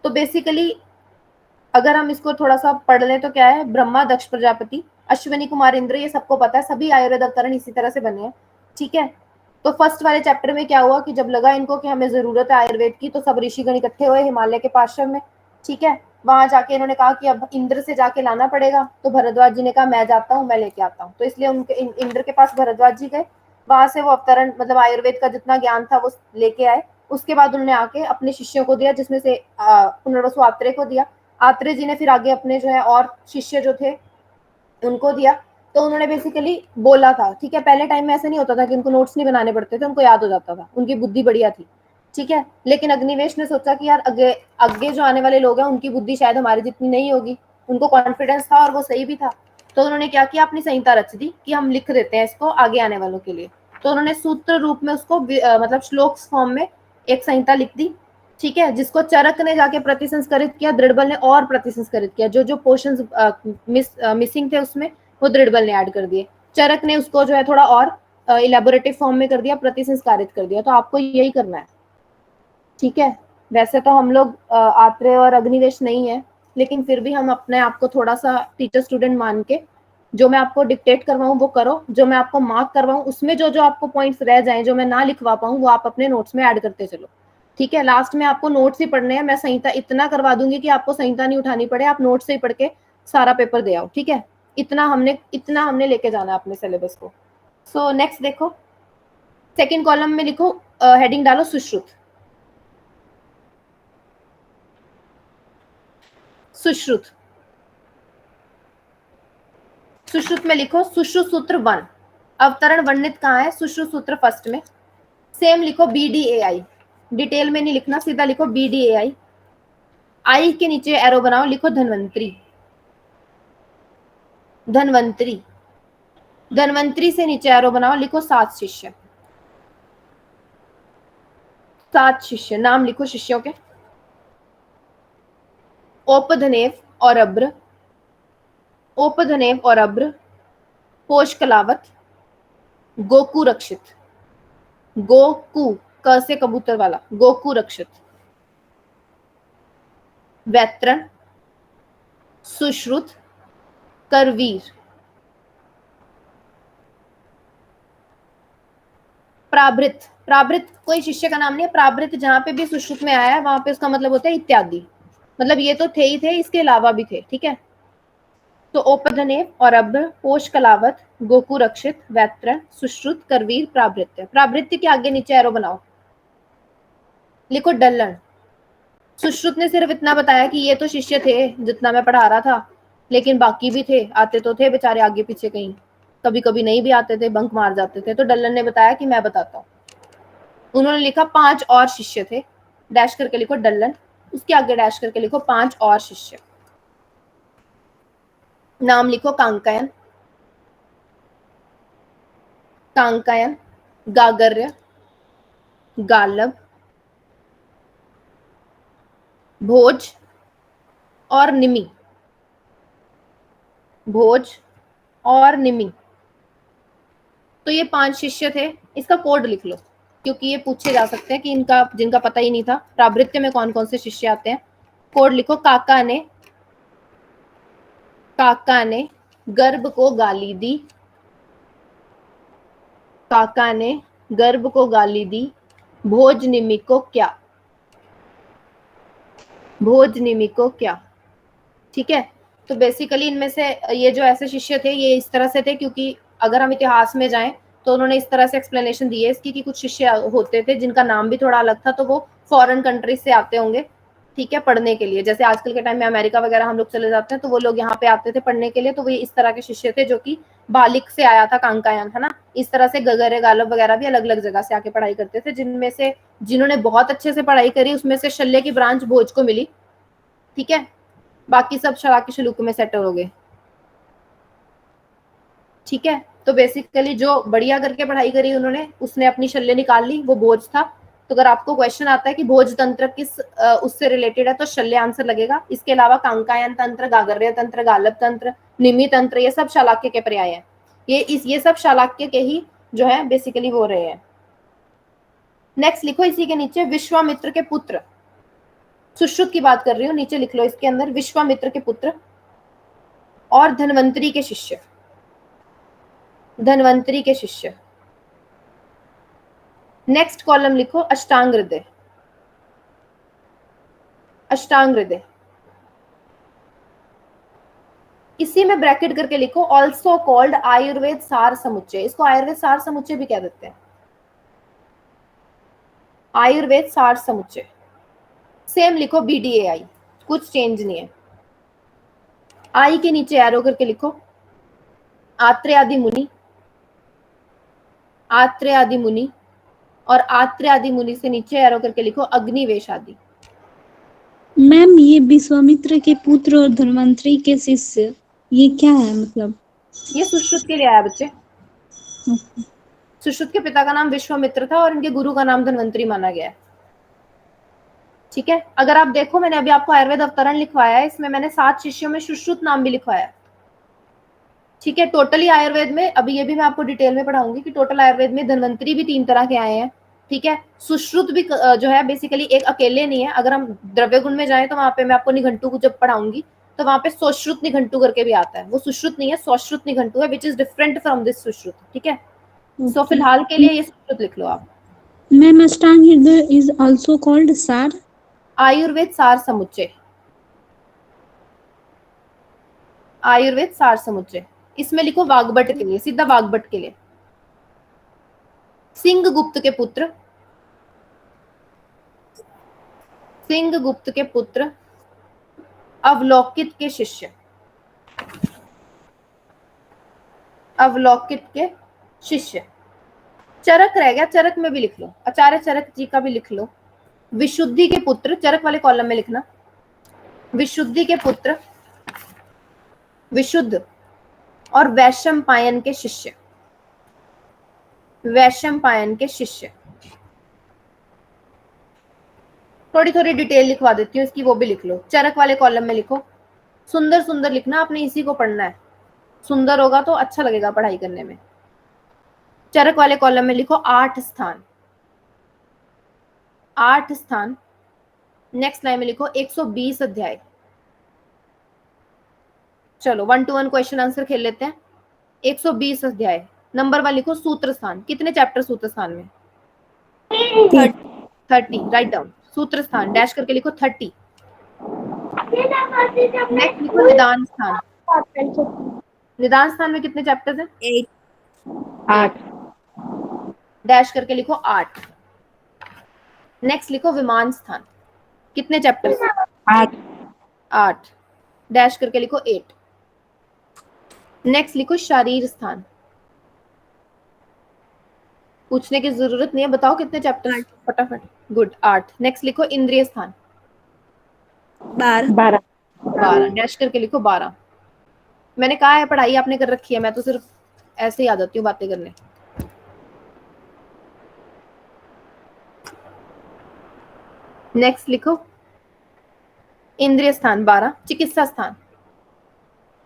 तो बेसिकली अगर हम इसको थोड़ा सा पढ़ लें तो क्या है, ब्रह्मा, दक्ष प्रजापति, अश्विनी कुमार, इंद्र, ये सबको पता है, सभी आयुर्वेद अवतरण इसी तरह से बने हैं। ठीक है, तो फर्स्ट वाले चैप्टर में क्या हुआ कि जब लगा इनको कि हमें जरूरत है आयुर्वेद की, तो सब ऋषिगण इकट्ठे हुए हिमालय के पाश्रम में। ठीक है, वहां जाके इन्होंने कहा कि अब इंद्र से जाके लाना पड़ेगा, तो भरद्वाज जी ने कहा मैं जाता हूँ, मैं लेके आता हूँ। तो इसलिए उनके इंद्र के पास भरद्वाज जी गए, वहां से वो अवतरण मतलब आयुर्वेद का जितना ज्ञान था वो लेके आए। उसके बाद उन्होंने आके अपने शिष्यों को दिया, जिसमें से पुनर्वसु आत्रेय को दिया। आत्रेय जी ने फिर आगे अपने जो है और शिष्य जो थे उनको दिया। तो उन्होंने बेसिकली बोला था, ठीक है, पहले टाइम में ऐसा नहीं होता था कि उनको नोट्स नहीं बनाने पड़ते थे, उनको याद हो जाता था, उनकी बुद्धि बढ़िया थी। ठीक है, लेकिन अग्निवेश ने सोचा कि यार आगे आगे जो आने वाले लोग हैं उनकी बुद्धि शायद हमारी जितनी नहीं होगी, उनको कॉन्फिडेंस था और वो सही भी था। तो उन्होंने क्या किया, अपनी संहिता रच दी कि हम लिख देते हैं इसको आगे आने वालों के लिए। तो उन्होंने सूत्र रूप में उसको मतलब श्लोक फॉर्म में एक संहिता लिख दी। ठीक है, जिसको चरक ने जाके प्रतिसंस्करित किया, दृढ़बल ने और प्रतिसंस्करित किया, जो जो पोर्शंस मिसिंग थे उसमें वो दृढ़बल ने ऐड कर दिए। चरक ने उसको जो है थोड़ा और इलेबोरेटिव फॉर्म में कर दिया, प्रतिसंस्कारित कर दिया। तो आपको यही करना है। ठीक है, वैसे तो हम लोग आत्रेय और अग्निवेश नहीं है, लेकिन फिर भी हम अपने आप को थोड़ा सा टीचर स्टूडेंट मान के जो मैं आपको डिक्टेट करवाऊँ वो करो, जो मैं आपको मार्क करवाऊँ उसमें जो जो आपको पॉइंट्स रह जाएं, जो मैं ना लिखवा पाऊँ, वो आप अपने नोट्स में ऐड करते चलो। ठीक है, लास्ट में आपको नोट्स ही पढ़ने हैं, मैं संहिता इतना करवा दूंगी कि आपको संहिता नहीं उठानी पड़े, आप नोट्स से ही पढ़ के सारा पेपर दे आओ। ठीक है, इतना हमने लेके जाना है अपने सिलेबस को। सो नेक्स्ट देखो, सेकेंड कॉलम में लिखो, हेडिंग डालो सुश्रुत। सुश्रुत, सुश्रुत में लिखो सुश्रुत सूत्र 1, अवतरण वर्णित कहाँ है, सुश्रुत सूत्र फर्स्ट में। सेम लिखो BDAI, डिटेल में नहीं लिखना, सीधा लिखो BDAI। आई के नीचे एरो बनाओ, लिखो धन्वंतरी, धन्वंतरी। धन्वंतरी से नीचे एरो बनाओ, लिखो 7 शिष्य, 7 शिष्य। नाम लिखो शिष्यों के, ओपधनेव और अब्र, ओपधनेव और अब्र, पोष कलावत, गोकु रक्षित, गोकु क से कबूतर वाला, गोकु रक्षित, वैत्रन, सुश्रुत, करवीर, प्राभृत। प्राभृत कोई शिष्य का नाम नहीं है, प्राभृत जहां पे भी सुश्रुत में आया है वहां पे उसका मतलब होता है इत्यादि, मतलब ये तो थे ही थे, इसके अलावा भी थे। ठीक है, तो ओपधनेव और अब्र, पोष कलावत, गोकु रक्षित, वैत्रन, सुश्रुत, करवीर, प्राभृत्य। प्राभृत्य के आगे नीचे एरो बनाओ, लिखो डल्लन। सुश्रुत ने सिर्फ इतना बताया कि ये तो शिष्य थे जितना मैं पढ़ा रहा था, लेकिन बाकी भी थे, आते तो थे बेचारे आगे पीछे कहीं, कभी कभी नहीं भी आते थे, बंक मार जाते थे। तो डल्लन ने बताया कि मैं बताता हूँ। उन्होंने लिखा 5 और शिष्य थे, डैश करके लिखो डल्लन, उसके आगे डैश करके लिखो 5 और शिष्य। नाम लिखो कांकायन, कांकायन, गागर्य, गालब, भोज और निमि, भोज और निमि। तो ये 5 शिष्य थे। इसका कोड लिख लो, क्योंकि ये पूछे जा सकते हैं कि इनका, जिनका पता ही नहीं था प्रावृत्य में कौन कौन से शिष्य आते हैं। कोड लिखो, काका ने गर्भ को गाली दी, काका ने गर्भ को गाली दी, भोज निमि को क्या, भोज निमि को क्या। ठीक है, तो बेसिकली इनमें से ये जो ऐसे शिष्य थे ये इस तरह से थे, क्योंकि अगर हम इतिहास में जाएं तो उन्होंने इस तरह से एक्सप्लेनेशन दी है इसकी कि कुछ शिष्य होते थे जिनका नाम भी थोड़ा अलग था, तो वो फॉरेन कंट्रीज से आते होंगे, ठीक है, पढ़ने के लिए। जैसे आजकल के टाइम में अमेरिका वगैरह हम लोग चले जाते हैं तो वो लोग यहाँ पे आते थे पढ़ने के लिए, तो वो इस तरह के शिष्य थे जो कि बालिक से आया था कांकायन, है ना। इस तरह से गगरे गालब वगैरह भी अलग अलग जगह से आके पढ़ाई करते थे, जिनमें से जिन्होंने बहुत अच्छे से पढ़ाई करी उसमें से शल्य की ब्रांच भोज को मिली, ठीक है, बाकी सब शराकी शलूक में सेटल हो गए। ठीक है, तो बेसिकली जो बढ़िया करके पढ़ाई करी उन्होंने, उसने अपनी शल्य निकाल ली, वो भोज था। तो अगर आपको क्वेश्चन आता है कि भोज तंत्र किस उससे रिलेटेड है, तो शल्य आंसर लगेगा। इसके अलावा कांकायन तंत्र, गागर्य तंत्र, गालब तंत्र, निमि तंत्र, ये सब शालाक्य के पर्याय हैं। ये सब शालाक्य के ही जो है बेसिकली वो रहे हैं। नेक्स्ट लिखो इसी के नीचे, विश्वामित्र के पुत्र, सुश्रुत की बात कर रही हूँ, नीचे लिख लो इसके अंदर, विश्वामित्र के पुत्र और धन्वंतरी के शिष्य, धन्वंतरी के शिष्य। नेक्स्ट कॉलम लिखो अष्टांग हृदय, अष्टांग हृदय। इसी में ब्रैकेट करके लिखो ऑल्सो कॉल्ड आयुर्वेद सार समुच्चय, इसको आयुर्वेद सार समुच्चय भी कह देते हैं, आयुर्वेद सार समुच्चय। सेम लिखो BDAI, कुछ चेंज नहीं है। आई के नीचे एरो करके लिखो आत्रेय आदि मुनि, आत्रेय आदि मुनि, और आत्रेय आदि मुनि से नीचे एरो करके लिखो अग्निवेश आदि। मैम ये विश्वामित्र के पुत्र और धन्वंतरी के शिष्य, ये क्या है मतलब? ये सुश्रुत के लिए आया बच्चे। सुश्रुत के पिता का नाम विश्वामित्र था और इनके गुरु का नाम धन्वंतरी माना गया है। ठीक है, अगर आप देखो मैंने अभी आपको आयुर्वेद अवतरण लिखवाया है, इसमें मैंने 7 शिष्यों में सुश्रुत नाम भी लिखवाया है। ठीक है, टोटली आयुर्वेद में, अभी ये भी मैं आपको डिटेल में पढ़ाऊंगी कि टोटल आयुर्वेद में धन्वंतरी भी 3 तरह के आए हैं। ठीक है, सुश्रुत भी जो है बेसिकली एक अकेले नहीं है। अगर हम द्रव्य गुण में जाए तो वहां पे मैं आपको निघंटु को जब पढ़ाऊंगी तो वहां पे सोश्रुत निघंटु करके भी आता है, वो सुश्रुत नहीं है, सोश्रुत निघंटु है, which is different from this Sushruta. ठीक है, सो फिलहाल के लिए ये सुश्रुत लिख लो आप। मैम अष्टांग हृदय इज आल्सो कॉल्ड सार, आयुर्वेद सार समुच्चय, आयुर्वेद सार समुच्चय। इसमें लिखो वाग्भट के लिए, सीधा वाग्भट के लिए। सिंह गुप्त के पुत्र, सिंह गुप्त के पुत्र, अवलोकित के शिष्य, अवलोकित के शिष्य। चरक रह गया, चरक में भी लिख लो, आचार्य चरक जी का भी लिख लो। विशुद्धि के पुत्र, चरक वाले कॉलम में लिखना, विशुद्धि के पुत्र, विशुद्ध और वैशंपायन के शिष्य, वैशंपायन के शिष्य। थोड़ी थोड़ी डिटेल लिखवा देती हूँ इसकी, वो भी लिख लो। चरक वाले कॉलम में लिखो, सुंदर सुंदर लिखना, आपने इसी को पढ़ना है, सुंदर होगा तो अच्छा लगेगा पढ़ाई करने में। चरक वाले कॉलम में लिखो 8 स्थान, 8 स्थान। नेक्स्ट लाइन में लिखो 120 अध्याय। चलो 1 to 1 क्वेश्चन आंसर खेल लेते हैं। 120 अध्याय। नंबर 1 लिखो सूत्र स्थान, कितने चैप्टर सूत्र स्थान में? 30, राइट डाउन। सूत्र स्थान डैश करके लिखो 30। नेक्स्ट लिखो निदान स्थान, निदान स्थान में कितने चैप्टर्स हैं? 8। डैश करके लिखो 8। नेक्स्ट लिखो विमान स्थान, कितने चैप्टर्स? 8। 8। डैश करके लिखो 8। नेक्स्ट लिखो शारीर स्थान। पूछने की जरूरत नहीं है, बताओ कितने चैप्टर्स, फटाफट। गुड, 8। नेक्स्ट लिखो इंद्रिय स्थान। 12। 12। 12 डैश करके लिखो 12। मैंने कहा है पढ़ाई आपने कर रखी है, मैं तो सिर्फ ऐसे ही आ जाती हूँ बातें करने। नेक्स्ट लिखो इंद्रिय स्थान 12। चिकित्सा स्थान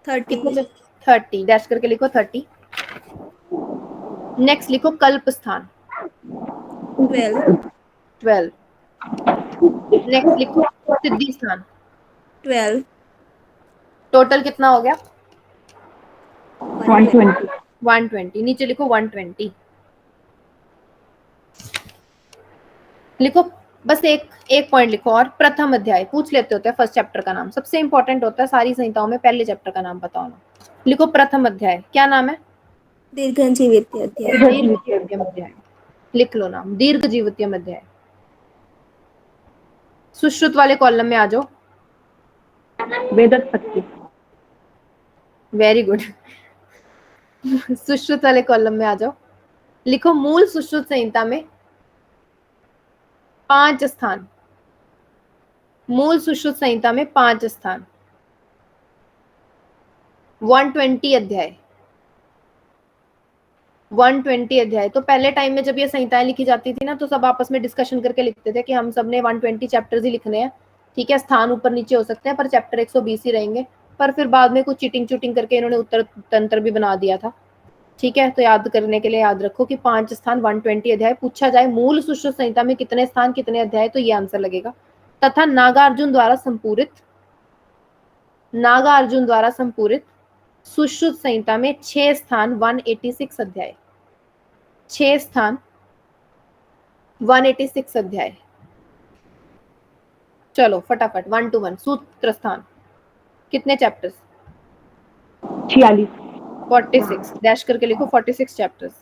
30। 30 डैश करके लिखो 30। नेक्स्ट लिखो कल्प स्थान 12। 12। नेक्स्ट लिखो सिद्धि स्थान। 12। टोटल कितना हो गया? 120। 120। नीचे लिखो 120। लिखो बस एक एक पॉइंट लिखो और प्रथम अध्याय पूछ लेते होते हैं। फर्स्ट चैप्टर का नाम सबसे इंपॉर्टेंट होता है सारी संहिताओं में, पहले चैप्टर का नाम बताओ ना। लिखो प्रथम अध्याय, क्या नाम है? दीर्घजीवित अध्याय। दीर्घजीवितम अध्याय। लिख लो नाम, दीर्घजीवितम अध्याय। सुश्रुत वाले कॉलम में आ जाओ। वेदोत्पत्ति। Very good. सुश्रुत वाले कॉलम में आ जाओ। लिखो मूल सुश्रुत संहिता में 5 स्थान। मूल सुश्रुत संहिता में 5 स्थान। 120 अध्याय। 120 अध्याय। तो पहले टाइम में जब ये संहिताएं लिखी जाती थी ना, तो सब आपस में डिस्कशन करके लिखते थे कि हम सब ने 120 चैप्टर्स ही लिखने हैं। ठीक है, स्थान ऊपर नीचे हो सकते हैं पर चैप्टर 120 ही रहेंगे। पर फिर बाद में कुछ चीटिंग करके इन्होंने उत्तर तंत्र भी बना दिया था। ठीक है, तो याद करने के लिए याद रखो कि 5 स्थान 120 अध्याय। पूछा जाए मूल सुश्रुत संहिता में कितने स्थान कितने अध्याय, तो ये आंसर लगेगा। तथा नागार्जुन द्वारा संपूरित सुश्रुत संहिता में 6 स्थान 186 अध्याय। 6 स्थान 186 अध्याय। चलो फटाफट 1 to 1। सूत्र स्थान कितने चैप्टर्स? 46। 46 डैश करके लिखो 46 चैप्टर्स।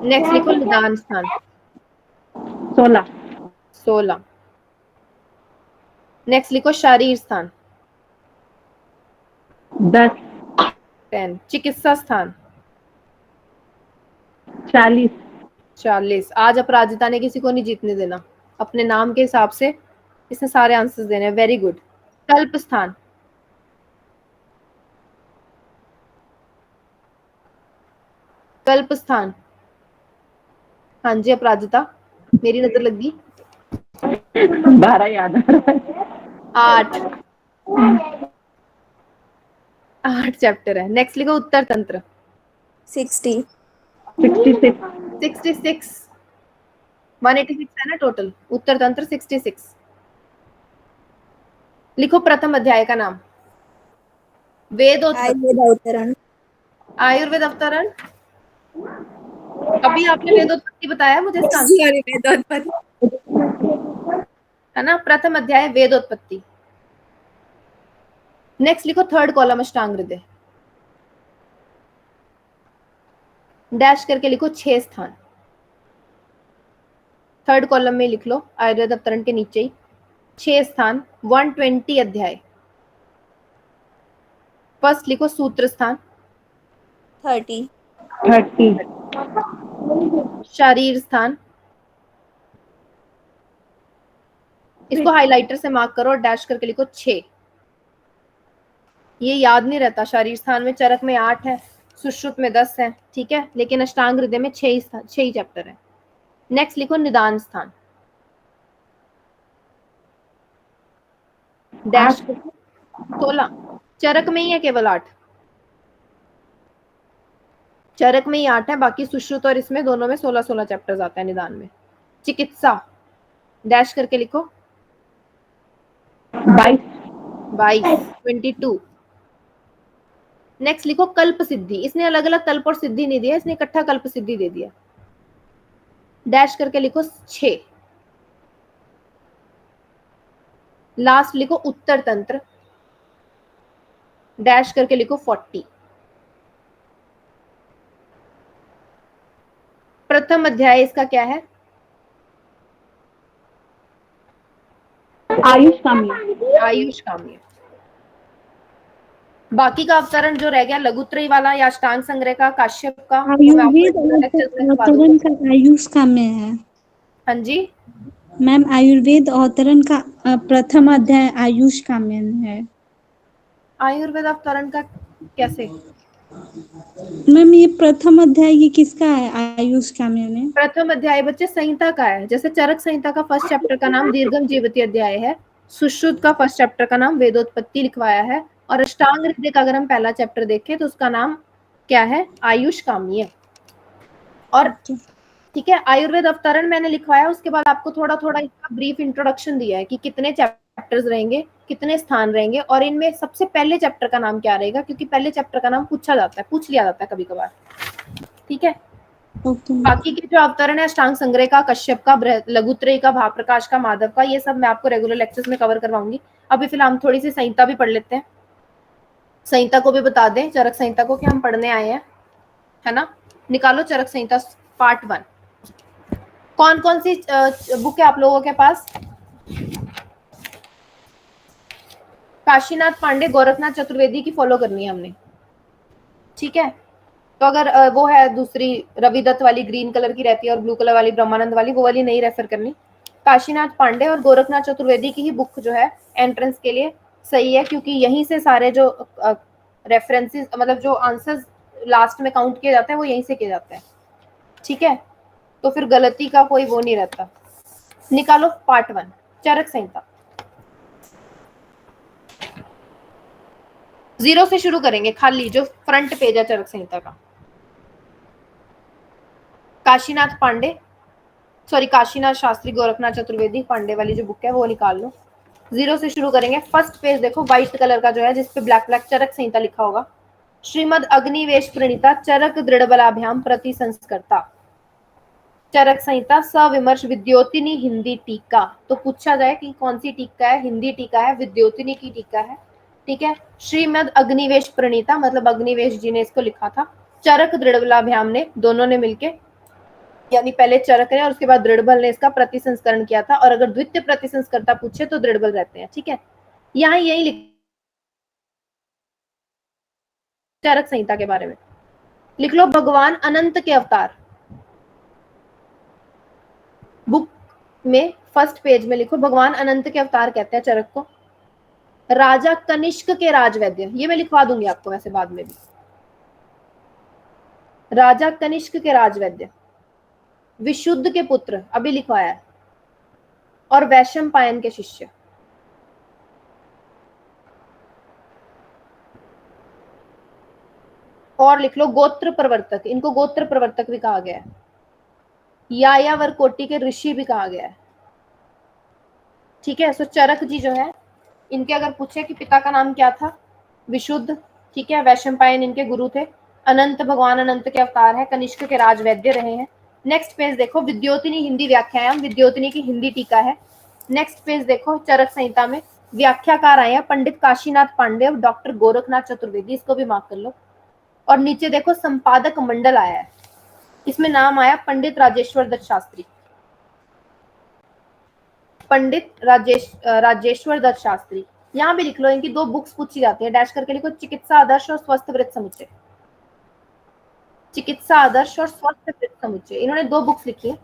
नेक्स्ट लिखो निदान स्थान 16। 16। नेक्स्ट लिखो शारीर स्थान 10। 10। चिकित्सा स्थान 40। 40। आज अपराजिता ने किसी को नहीं जीतने देना, अपने नाम के हिसाब से इसने सारे आंसर्स देने हैं। Very good. कल्प स्थान कल्प स्थान। हाँ जी अपराजिता, मेरी नजर लगी। 12 याद आ रहा है। 8 चैप्टर है। नेक्स्ट लिखो उत्तर तंत्र 60। 66। 66। 186 है ना टोटल, उत्तर तंत्र 66। लिखो प्रथम अध्याय का नाम वेदोत्पत्ति। आयुर्वेद अवतरण। आयुर्वेद अवतरण। अभी आपने वेदोत्पत्ति बताया मुझे इसका आंसर, सॉरी, वेदोत्पत्ति। है ना? प्रथम अध्याय वेदोत्पत्ति। नेक्स्ट लिखो थर्ड कॉलम अष्टांग हृदय। डैश करके लिखो 6 स्थान। थर्ड कॉलम में लिख लो आयुर्वेद अवतरण के नीचे ही 6 स्थान 120 अध्याय। फर्स्ट लिखो सूत्र स्थान 30। 30। शारीर स्थान, इसको हाइलाइटर से मार्क करो और डैश करके लिखो 6। ये याद नहीं रहता। शारीर स्थान में चरक में 8 है, सुश्रुत में 10 है। ठीक है, लेकिन अष्टांग हृदय में 6 ही चैप्टर है। नेक्स्ट लिखो निदान स्थान डैश 16। चरक में ही है केवल 8। चरक में ही 8 है, बाकी सुश्रुत और इसमें दोनों में 16 चैप्टर्स आता है निदान में। चिकित्सा डैश करके लिखो 22। नेक्स्ट लिखो कल्प सिद्धि। इसने अलग अलग कल्प और सिद्धि नहीं दिया, इसने इकट्ठा कल्प सिद्धि दे दिया। डैश करके लिखो 6। लास्ट लिखो उत्तर तंत्र डैश करके लिखो 40। प्रथम अध्याय इसका क्या है? आयुष काम्य। आयुष काम्य। बाकी का अवतरण जो रह गया लघुत्रयी वाला या अष्टांग संग्रह का, काश्यप का, वो मैं आयुर्वेद आपको लेक्चर्स में करवा अवतरण दूंगी। का आयुष का में है हाँ जी, मैम। आयुर्वेद अवतरण का प्रथम अध्याय आयुष का में है आयुर्वेद अवतरण का कैसे? मैम। ये प्रथम अध्याय ये किसका है आयुष का में? प्रथम अध्याय बच्चे संहिता का है। जैसे चरक संहिता का फर्स्ट चैप्टर का नाम दीर्घम जीवति अध्याय है, सुश्रुत का फर्स्ट चैप्टर का नाम वेदोत्पत्ति लिखवाया है, और अष्टांग हृदय का अगर हम पहला चैप्टर देखें तो उसका नाम क्या है? आयुष काम्य। और ठीक है, आयुर्वेद अवतरण मैंने लिखवाया, उसके बाद आपको थोड़ा थोड़ा इसका ब्रीफ इंट्रोडक्शन दिया है कि कितने चैप्टर्स रहेंगे, कितने स्थान रहेंगे, और इनमें सबसे पहले चैप्टर का नाम क्या रहेगा, क्योंकि पहले चैप्टर का नाम पूछ लिया जाता है कभी कभार। ठीक है, बाकी के जो अवतरण है अष्टांग संग्रह का, कश्यप का, लघुत्रयी का, भाप्रकाश का, माधव का, ये सब मैं आपको रेगुलर लेक्चर्स में कवर करवाऊंगी। अभी फिलहाल हम थोड़ी सी संहिता भी पढ़ लेते हैं। संहिता को भी बता दें, चरक संहिता को, कि हम पढ़ने आए हैं, है ना। निकालो चरक संहिता पार्ट 1। कौन कौन सी बुक है आप लोगों के पास? काशीनाथ पांडे, गोरखनाथ चतुर्वेदी की फॉलो करनी है हमने, ठीक है। तो अगर वो है दूसरी रविदत्त वाली ग्रीन कलर की रहती है और ब्लू कलर वाली ब्रह्मानंद वाली, वो वाली नहीं रेफर करनी। काशीनाथ पांडे और गोरखनाथ चतुर्वेदी की ही बुक जो है एंट्रेंस के लिए सही है, क्योंकि यहीं से सारे जो रेफरेंसेस, मतलब जो आंसर्स लास्ट में काउंट किए जाते हैं वो यहीं से किए जाते हैं, ठीक है। तो फिर गलती का कोई वो नहीं रहता। निकालो पार्ट 1 चरक संहिता। 0 से शुरू करेंगे, खाली जो फ्रंट पेज है चरक संहिता का। काशीनाथ पांडे, सॉरी काशीनाथ शास्त्री गोरखनाथ चतुर्वेदी पांडे वाली जो बुक है वो निकाल लो। 0 से शुरू करेंगे। फर्स्ट पेज देखो, व्हाइट कलर का जो है, जिसपे ब्लैक ब्लैक चरक संहिता लिखा होगा। श्रीमद अग्निवेश प्रणीता चरक दृढ़बलाभ्याम प्रति संस्कर्ता, चरक संहिता सविमर्श विद्योतिनी हिंदी टीका। तो पूछा जाए कि कौन सी टीका है? हिंदी टीका है, विद्योतिनी की टीका है, ठीक है। श्रीमद अग्निवेश प्रणीता मतलब अग्निवेश जी ने इसको लिखा था, चरक दृढ़बलाभ्याम ने, दोनों ने मिलके, यानी पहले चरक ने और उसके बाद दृढ़बल ने इसका प्रतिसंस्करण किया था। और अगर द्वितीय प्रतिसंस्कर्ता पूछे तो दृढ़बल रहते हैं, ठीक है। यहाँ यही चरक संहिता के बारे में लिख लो, भगवान अनंत के अवतार। बुक में फर्स्ट पेज में लिखो, भगवान अनंत के अवतार कहते हैं चरक को। राजा कनिष्क के राजवैद्य, ये मैं लिखवा दूंगी आपको वैसे बाद में भी। राजा कनिष्क के राजवैद्य, विशुद्ध के पुत्र, अभी लिखवाया है, और वैशंपायन के शिष्य। और लिख लो गोत्र प्रवर्तक, इनको गोत्र प्रवर्तक भी कहा गया है। यायावर के ऋषि भी कहा गया है, ठीक है। सो चरक जी जो है, इनके अगर पूछे कि पिता का नाम क्या था, विशुद्ध, ठीक है। वैशंपायन इनके गुरु थे। अनंत, भगवान अनंत के अवतार है। कनिष्क के राजवैद्य रहे हैं। नेक्स्ट पेज देखो, विद्योतिनी हिंदी व्याख्यायाम, विद्योतिनी की हिंदी टीका है। नेक्स्ट पेज देखो, चरक संहिता में व्याख्याकार आए हैं पंडित काशीनाथ पांडे और डॉक्टर गोरखनाथ चतुर्वेदी, इसको भी मार्क कर लो। और नीचे देखो संपादक मंडल आया है, इसमें नाम आया पंडित राजेश्वर दत्त शास्त्री, पंडित राजेश्वर दत्त शास्त्री। यहाँ भी लिख लो, इनकी 2 बुक्स पूछी जाती है, डैश करके लिखो, चिकित्सा आदर्श और स्वस्थ वृत्त समुच्चय। चिकित्सा आदर्श और स्वस्थ वृत्त समुच्चय, इन्होंने 2 बुक्स लिखी है,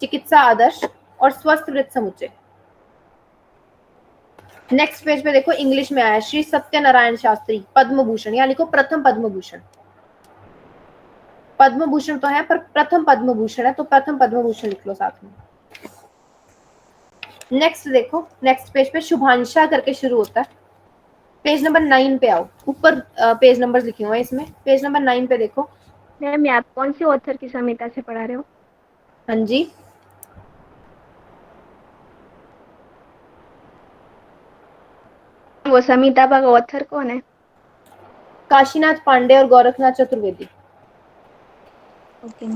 चिकित्सा आदर्श और स्वस्थ वृत्त समुच्चय। नेक्स्ट पेज पे देखो, इंग्लिश में आया श्री सत्यनारायण शास्त्री पद्म भूषण, यहाँ लिखो प्रथम पद्म भूषण। पद्म भूषण तो है पर प्रथम पद्म भूषण है, तो प्रथम पद्म भूषण लिख लो साथ में। नेक्स्ट देखो, नेक्स्ट पेज पे शुभांशा करके शुरू होता है। पेज नंबर 9 पे आओ, ऊपर पेज नंबर लिखे हुए हैं इसमें। पेज नंबर 9 पे देखो। मैम आप कौन सी ऑथर की संहिता से पढ़ा रहे हो? हाँ जी, वो संहिता का ऑथर कौन है? काशीनाथ पांडे और गोरखनाथ चतुर्वेदी। ओके।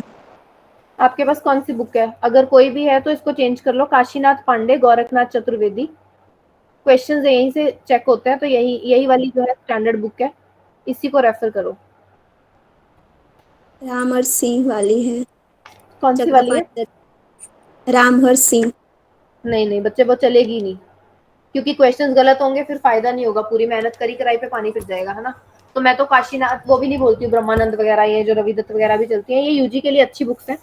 आपके पास कौन सी बुक है? अगर कोई भी है तो इसको चेंज कर लो, काशीनाथ पांडे गोरखनाथ चतुर्वेदी। क्वेश्चंस यहीं से चेक होते हैं, तो यही वाली जो है स्टैंडर्ड बुक है, इसी को रेफर करो। रामहर सिंह वाली है। कौन सी वाली है? रामहर सिंह। नहीं बच्चे, वो चलेगी नहीं, क्योंकि क्वेश्चंस गलत होंगे फिर फायदा नहीं होगा, पूरी मेहनत करी कराई पे पानी फिर जाएगा, है ना। तो मैं तो काशीनाथ वो भी नहीं बोलती हूँ, ब्रह्मानंद वगैरह ये जो रवि दत्त वगैरह भी चलती है, ये यूजी के लिए अच्छी बुक्स हैं,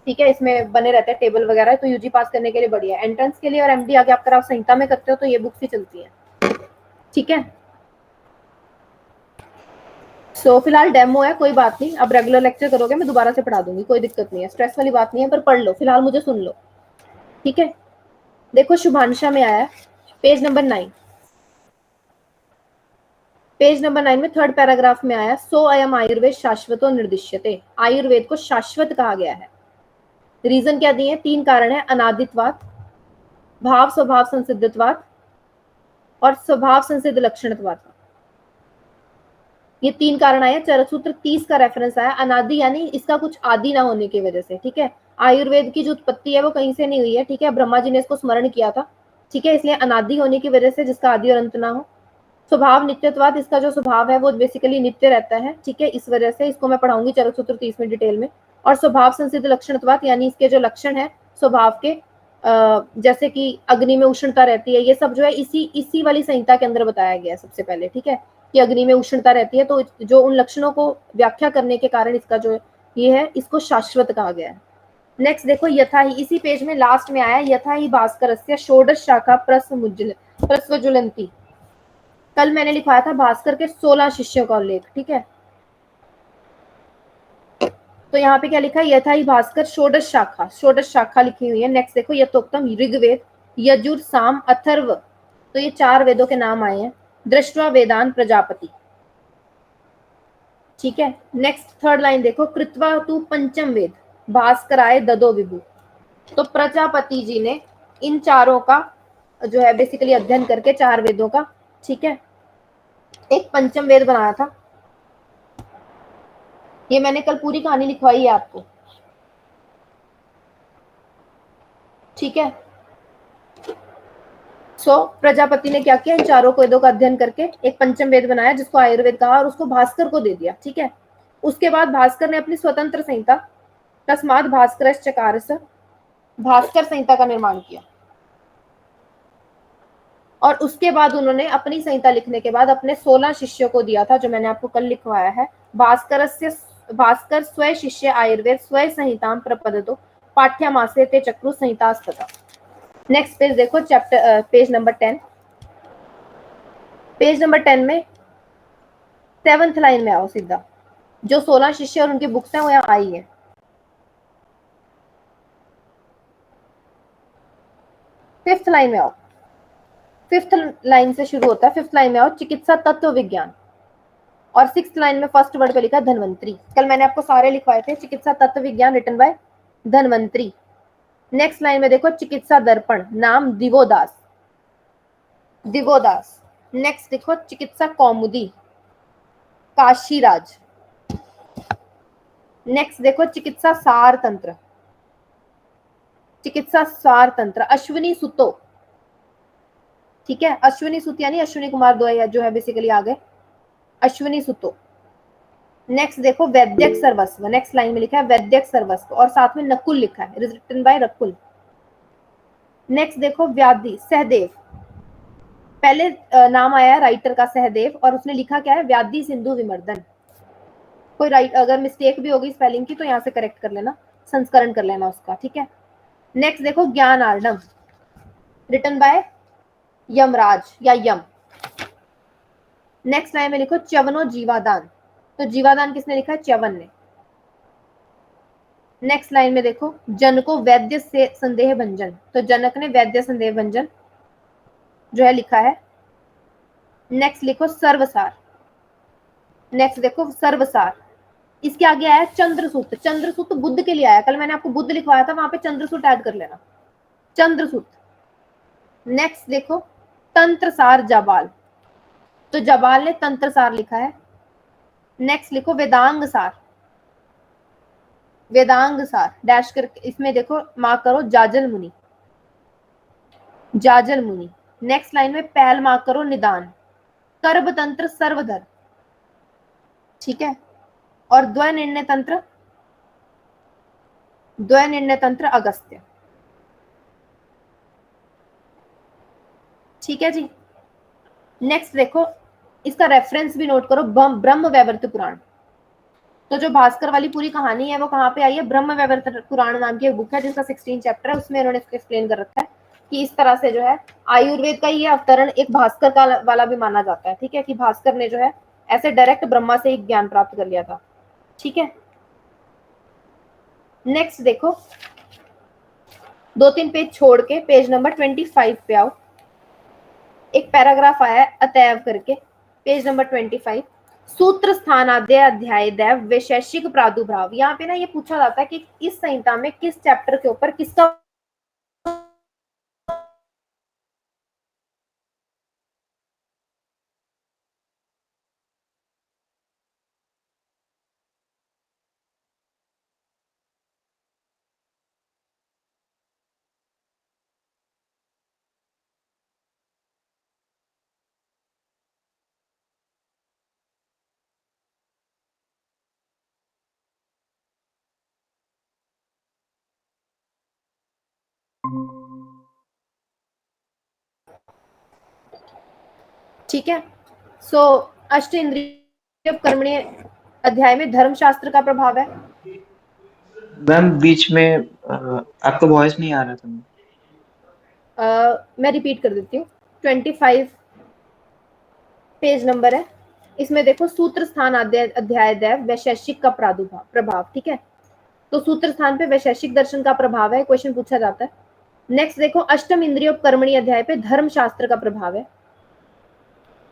ठीक है। इसमें बने रहते हैं टेबल वगैरह, तो यूजी पास करने के लिए बढ़िया है। एंट्रेंस के लिए और एमडी आगे अगर आप संहिता में करते हो तो ये बुक्स ही चलती है, ठीक है। सो फिलहाल डेमो है, कोई बात नहीं, अब रेगुलर लेक्चर करोगे मैं दोबारा से पढ़ा दूंगी, कोई दिक्कत नहीं है, स्ट्रेस वाली बात नहीं है, पर पढ़ लो फिलहाल, मुझे सुन लो, ठीक है। देखो शुभांशा में आया पेज नंबर 9, पेज नंबर 9 में थर्ड पैराग्राफ में आया, सो अयम आयुर्वेद शाश्वतो निर्दिश्यते, आयुर्वेद को शाश्वत कहा गया है। रीजन क्या दिए, 3 कारण है, अनादित्वाद, भाव स्वभाव संसिद्धत्वाद और स्वभाव संसिद्ध लक्षणत्वाद। ये 3 कारण आए। चरक सूत्र 30 का रेफरेंस आया, अनादि यानी इसका कुछ आदि ना होने की वजह से, ठीक है। आयुर्वेद की जो उत्पत्ति है वो कहीं से नहीं हुई है, ठीक है, ब्रह्मा जी ने इसको स्मरण किया था, ठीक है, इसलिए अनादि होने की वजह से जिसका आदि और अंत ना हो। स्वभाव नित्यत्वाद, इसका जो स्वभाव है वो बेसिकली नित्य रहता है, ठीक है, इस वजह से इसको मैं पढ़ाऊंगी चरक सूत्र 30 में डिटेल में। और स्वभाव संसिद्ध लक्षणत्वाद यानी इसके जो लक्षण है स्वभाव के, जैसे कि अग्नि में उष्णता रहती है, ये सब जो है इसी वाली संहिता के अंदर बताया गया है सबसे पहले, ठीक है, कि अग्नि में उष्णता रहती है, तो जो उन लक्षणों को व्याख्या करने के कारण इसका जो ये है इसको शाश्वत कहा गया है। नेक्स्ट देखो यथा ही, इसी पेज में लास्ट में आया, यथा ही भास्करस्य षोडश शाखा प्रस्वजुलंती। कल मैंने लिखवाया था भास्कर के 16 शिष्यों का उल्लेख, ठीक है। तो यहाँ पे क्या लिखा है, यथा ही भास्कर षोडश शाखा लिखी हुई है। नेक्स्ट देखो यथोक्तम ऋग्वेद यजुर साम अथर्व, तो ये 4 वेदों के नाम आए हैं। दृष्टवा वेदान प्रजापति, ठीक है। नेक्स्ट थर्ड लाइन देखो, कृत्वा तू पंचम वेद भास्कराय ददो विभु, तो प्रजापति जी ने इन चारों का जो है बेसिकली अध्ययन करके 4 वेदों का, ठीक है, एक पंचम वेद बनाया था। ये मैंने कल पूरी कहानी लिखवाई है आपको, ठीक है। सो प्रजापति ने क्या किया, इन चारों वेदों का अध्ययन करके एक पंचम वेद बनाया जिसको आयुर्वेद कहा और उसको भास्कर को दे दिया, ठीक है। उसके बाद भास्कर ने अपनी स्वतंत्र संहिता तस्मात् भास्करश्चकारस, भास्कर संहिता का निर्माण किया। और उसके बाद उन्होंने अपनी संहिता लिखने के बाद अपने 16 शिष्यों को दिया था, जो मैंने आपको कल लिखवाया है। भास्कर स्वयं शिष्य आयुर्वेद स्वयं संहितां प्रपदतो पाठ्यमासे ते चक्रु संहितास्तथा। नेक्स्ट पेज देखो, chapter page number 10, page number 10 में 7th लाइन में आओ सीधा, जो 16 शिष्य और उनकी बुक्स हैं वो यहाँ आई है। फिफ्थ लाइन में आओ, 5th लाइन से शुरू होता है, 5th लाइन में आओ, चिकित्सा तत्व विज्ञान, और 6th लाइन में फर्स्ट वर्ड पे लिखा धन्वंतरी। कल मैंने आपको सारे लिखवाए थे, Chikitsa Tattva Vigyan written by Dhanvantari. Next line में देखो, चिकित्सा दर्पण, नाम दिवोदास। नेक्स्ट देखो, चिकित्सा कौमुदी, काशीराज। नेक्स्ट देखो, चिकित्सा सार तंत्र, अश्विनी सुतो, ठीक है, अश्विनी सुत यानी अश्विनी कुमार द्वय जो है बेसिकली आ गए, अश्विनी सुतो। नेक्स्ट देखो, वैद्यक सर्वस्व, नेक्स्ट लाइन में लिखा है वैद्यक सर्वस्व और साथ में नकुल लिखा है, रिटन बाय रकुल। नेक्स्ट देखो, व्याधि सहदेव, पहले नाम आया राइटर का सहदेव और उसने लिखा क्या है, व्याधि सिंधु विमर्दन। कोई अगर मिस्टेक भी होगी स्पेलिंग की तो यहाँ से करेक्ट कर लेना, संस्करण कर लेना उसका, ठीक है। नेक्स्ट देखो, ज्ञान आर्णव, रिटन बाय यमराज या यम। नेक्स्ट लाइन में लिखो, च्यवनो जीवादान, तो जीवादान किसने लिखा है, च्यवन ने। नेक्स्ट लाइन में देखो, जनको वैद्य से संदेह भंजन, तो जनक ने वैद्य संदेह भंजन जो है लिखा है। नेक्स्ट लिखो, सर्वसार, नेक्स्ट देखो सर्वसार, इसके आगे आया चंद्रसूत, चंद्रसूत बुद्ध के लिए आया, कल मैंने आपको बुद्ध लिखवाया था, वहां पे चंद्रसूत ऐड कर लेना, चंद्रसूत। नेक्स्ट देखो, तंत्रसार जाबाल, तो जाबाल ने तंत्रसार लिखा है। नेक्स्ट लिखो, वेदांग सार डैश करके इसमें देखो मार्क करो, जाजल मुनि। नेक्स्ट लाइन में पहल मार्क करो, निदान, कर्ब तंत्र सर्वधर, ठीक है, और द्वय निर्णय तंत्र अगस्त्य, ठीक है जी। नेक्स्ट देखो, इसका रेफरेंस भी नोट करो, ब्रह्म वैवर्त पुराण। तो जो भास्कर वाली पूरी कहानी है वो कहाँ पे आई है? ब्रह्म वैवर्त पुराण नाम की एक बुक है जिसका 16 चैप्टर है, उसमें इन्होंने इसको एक्सप्लेन कर रखा है कि इस तरह से जो है आयुर्वेद का ये अवतरण एक भास्कर का वाला भी माना जाता है। ठीक है, कि भास्कर ने जो है ऐसे डायरेक्ट ब्रह्मा से एक ज्ञान प्राप्त कर लिया था। ठीक है, नेक्स्ट देखो, 2-3 पेज छोड़ के पेज नंबर 25 पे आओ। एक पैराग्राफ आया है अतएव करके, पेज नंबर 25, सूत्र स्थानाद्य अध्याय दैव वैशेषिक प्रादुर्भाव। यहाँ पे ना ये पूछा जाता है कि इस संहिता में किस चैप्टर के ऊपर किसका ठीक है। सो अष्ट इंद्रिय कर्मणीय अध्याय में धर्मशास्त्र का प्रभाव है। मैम बीच में आपका वॉइस नहीं आ रहा था। मैं रिपीट कर देती हूँ, 25 पेज नंबर है, इसमें देखो सूत्र स्थान अध्याय दैव वैशेषिक का प्रादुर्भाव प्रभाव। ठीक है, तो सूत्र स्थान पे वैशेषिक दर्शन का प्रभाव है, क्वेश्चन पूछा जाता है। नेक्स्ट देखो, अष्टम इंद्रियोपकर्मणी अध्याय पे धर्म शास्त्र का प्रभाव है।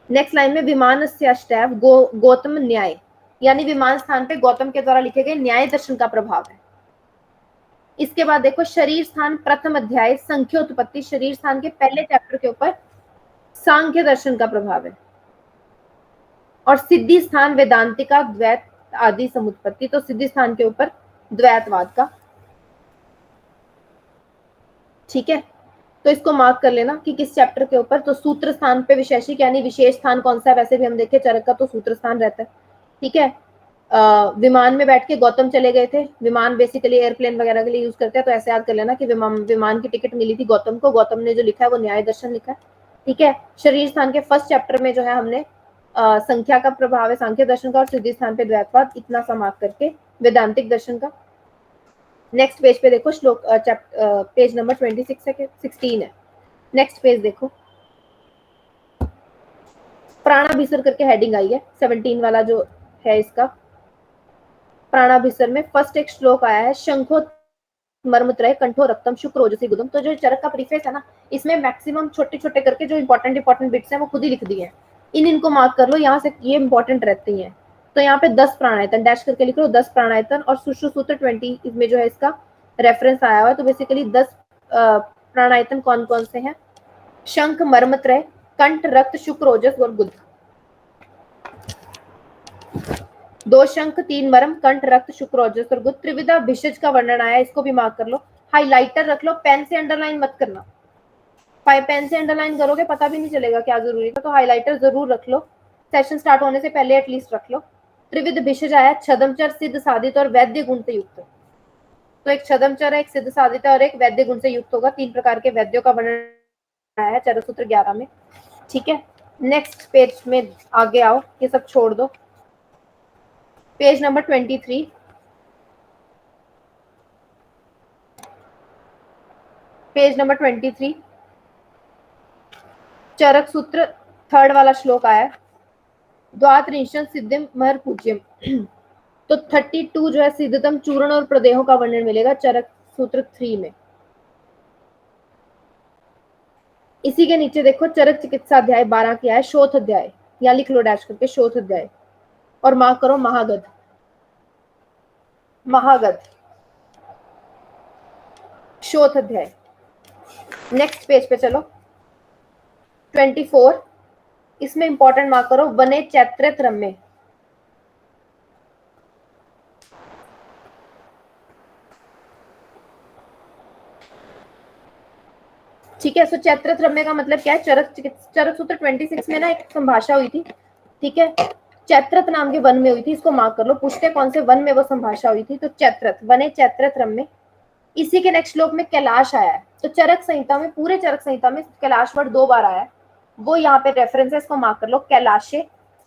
नेक्स्ट लाइन में विमान से अष्टैव गौतम न्याय, यानी विमान स्थान पे गौतम के द्वारा लिखे गए न्याय दर्शन का प्रभाव है। इसके बाद देखो, शरीर स्थान प्रथम अध्याय संख्योत्पत्ति, शरीर स्थान के पहले चैप्टर के ऊपर सांख्य दर्शन का प्रभाव है। और सिद्धि स्थान वेदांतिका द्वैत आदि समुत्पत्ति, तो सिद्धि स्थान के ऊपर द्वैतवाद का। ठीक है, तो इसको मार्क कर लेना कि किस चैप्टर के ऊपर। तो सूत्र स्थान पे विशेषिक यानी विशेष स्थान कौन सा है? वैसे भी हम देखें चरक का तो सूत्र स्थान रहता है। ठीक है, विमान में बैठ के गौतम चले गए थे, विमान बेसिकली एयरप्लेन वगैरह के लिए यूज करते हैं, तो ऐसे याद कर लेना कि विमान की टिकट मिली थी गौतम को, गौतम ने जो लिखा है वो न्याय दर्शन लिखा है। ठीक है, शरीर स्थान के फर्स्ट चैप्टर में जो है हमने संख्या का प्रभाव है सांख्य दर्शन का, और सिद्धि स्थान पे द्वैतवाद, इतना सा मार्क करके वेदांतिक दर्शन का। नेक्स्ट पेज पे देखो, श्लोक पेज नंबर 26 है, 16 है। नेक्स्ट पेज देखो, प्राणाभिसर करके हेडिंग आई है, 17 वाला जो है इसका। प्राणाभिसर में फर्स्ट एक श्लोक आया है, शंखो मर्मत्रय कंठो रक्तम शुक्र ओजसी गुदम। तो जो चरक का प्रीफेस है ना, इसमें मैक्सिमम छोटे छोटे करके जो इंपॉर्टेंट बिट्स हैं वो खुद ही लिख दिए हैं। इनको मार्क कर लो, यहाँ से ये इंपॉर्टेंट रहती हैं। तो यहाँ पे 10 प्राणायतन डैश करके लिख लो, 10 प्राणायतन, और सुश्रु सूत्र 20 इसमें जो है इसका रेफरेंस आया हुआ है। तो बेसिकली 10 प्राणायतन कौन कौन से हैं? शंख मर्मत्रय कंठ रक्त शुक्र ओजस और गुद। 2 शंख 3 मरम कंठ रक्त शुक्र ओजस और गुद। त्रिविधा भिषज का वर्णन आया, इसको भी मार्क कर लो, हाइलाइटर रख लो, पेन से अंडरलाइन मत करना। पेन से अंडरलाइन करोगे पता भी नहीं चलेगा क्या जरूरी था, तो हाइलाइटर जरूर रख लो, सेशन स्टार्ट होने से पहले एटलीस्ट रख लो। त्रिविध भिषज आया, छदमचर सिद्ध साधित और वैद्य गुण से युक्त। तो एक छदमचर है, एक सिद्ध साधित है और एक वैद्य गुण से युक्त होगा। 3 प्रकार के वैद्यों का वर्णन आया है चरक सूत्र 11 में। ठीक है, नेक्स्ट पेज में आगे आओ, ये सब छोड़ दो, पेज नंबर 23, पेज नंबर 23, चरक सूत्र 3rd वाला श्लोक आया, द्वात्रिंशत् सिद्धिम महर पूज्यम। तो 32 जो है सिद्धतम चूर्ण और प्रदेहों का वर्णन मिलेगा चरक सूत्र 3 में। इसी के नीचे देखो, चरक चिकित्सा अध्याय 12 किया है, शोथ अध्याय, या लिख लो डैश करके शोथ अध्याय, और मार्क करो महागध, महागध शोथ अध्याय। नेक्स्ट पेज पे चलो, 24, इसमें इंपॉर्टेंट मार्क करो, वने चैत्रेत रम्य। ठीक है, सो चैत्रत रम्य का मतलब क्या है? चरक सूत्र 26 में ना एक संभाषा हुई थी। ठीक है, चैत्रत नाम के वन में हुई थी, इसको मार्क कर लो, पूछते कौन से वन में वो संभाषा हुई थी, तो चैत्रत, वने चैत्रत रम्य। इसी के नेक्स्ट श्लोक में कैलाश आया है। तो चरक संहिता में, पूरे चरक संहिता में कैलाश वर्ड 2 बार आया है, वो यहाँ पे रेफरेंस है, इसको मार्क कर लो। कैलाशे,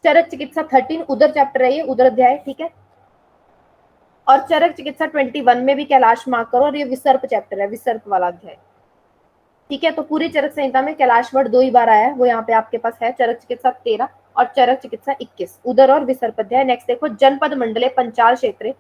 चरक चिकित्सा 13 उधर चैप्टर है, ये उधर अध्याय, ठीक है। और चरक चिकित्सा 21 में भी कैलाश मार्क करो, और ये विसर्प चैप्टर है, विसर्प वाला अध्याय, ठीक है। तो पूरी चरक संहिता में कैलाश वर्ड 2 ही बार आया है, वो यहाँ पे आपके पास है। चरक चिकित्सा 13 और चरक चिकित्सा 21 उदर और विसर्प अध्याय। नेक्स्ट देखो, जनपद मंडले पंचाल क्षेत्र।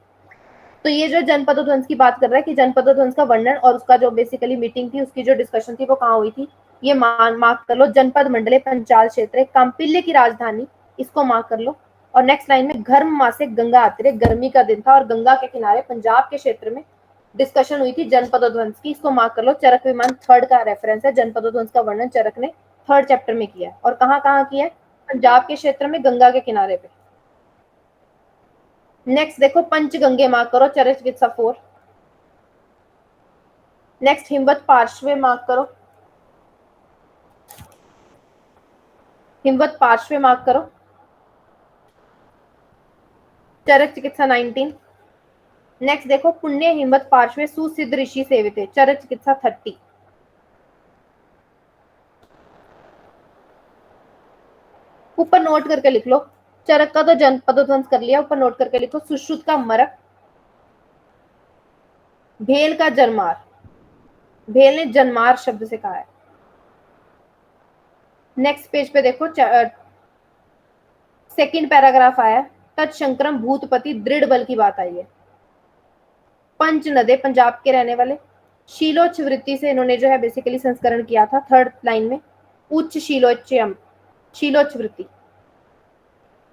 तो ये जो जनपद ध्वंस की बात कर रहा है कि जनपद ध्वंस का वर्णन और उसका जो बेसिकली मीटिंग थी, उसकी जो डिस्कशन थी वो कहाँ हुई थी, ये मार्क कर लो। जनपद मंडले पंचाल क्षेत्र, कांपिल्य की राजधानी, इसको मार्क कर लो। और नेक्स्ट लाइन में, घर्म मासे गंगा आतिरे, गर्मी का दिन था और गंगा के किनारे पंजाब के क्षेत्र में डिस्कशन हुई थी जनपद ध्वंस की, इसको मार्क कर लो। चरक विमान 3 का रेफरेंस है, जनपद ध्वंस का वर्णन चरक ने 3rd चैप्टर में किया है। और कहाँ कहाँ किया है? पंजाब के क्षेत्र में, गंगा के किनारे पे। नेक्स्ट देखो, पंचगंगे मार्क करो, चरक चिकित्सा 4। नेक्स्ट, हिमवत पार्श्वे मार्क करो, हिमवत पार्श्वे मार्क करो, चरक चिकित्सा 19। नेक्स्ट देखो, पुण्य हिमवत पार्श्वे सुसिद्ध ऋषि सेविते, चरक चिकित्सा 30। ऊपर नोट करके लिख लो, चरक का तो जनपद ध्वंस कर लिया, ऊपर नोट करके लिखो, सुश्रुत का मरक, भेल का जन्मार, भेल ने जन्मार शब्द से कहा है। नेक्स्ट पेज पे देखो, सेकंड पैराग्राफ आया, तत्शंकरम भूतपति दृढ़ बल की बात आई है। पंच नदे, पंजाब के रहने वाले, शीलोच्छ वृत्ति से इन्होंने जो है बेसिकली संस्करण किया था 3rd लाइन में, उच्च शीलोच्चयम, शीलोच्छ वृत्ति।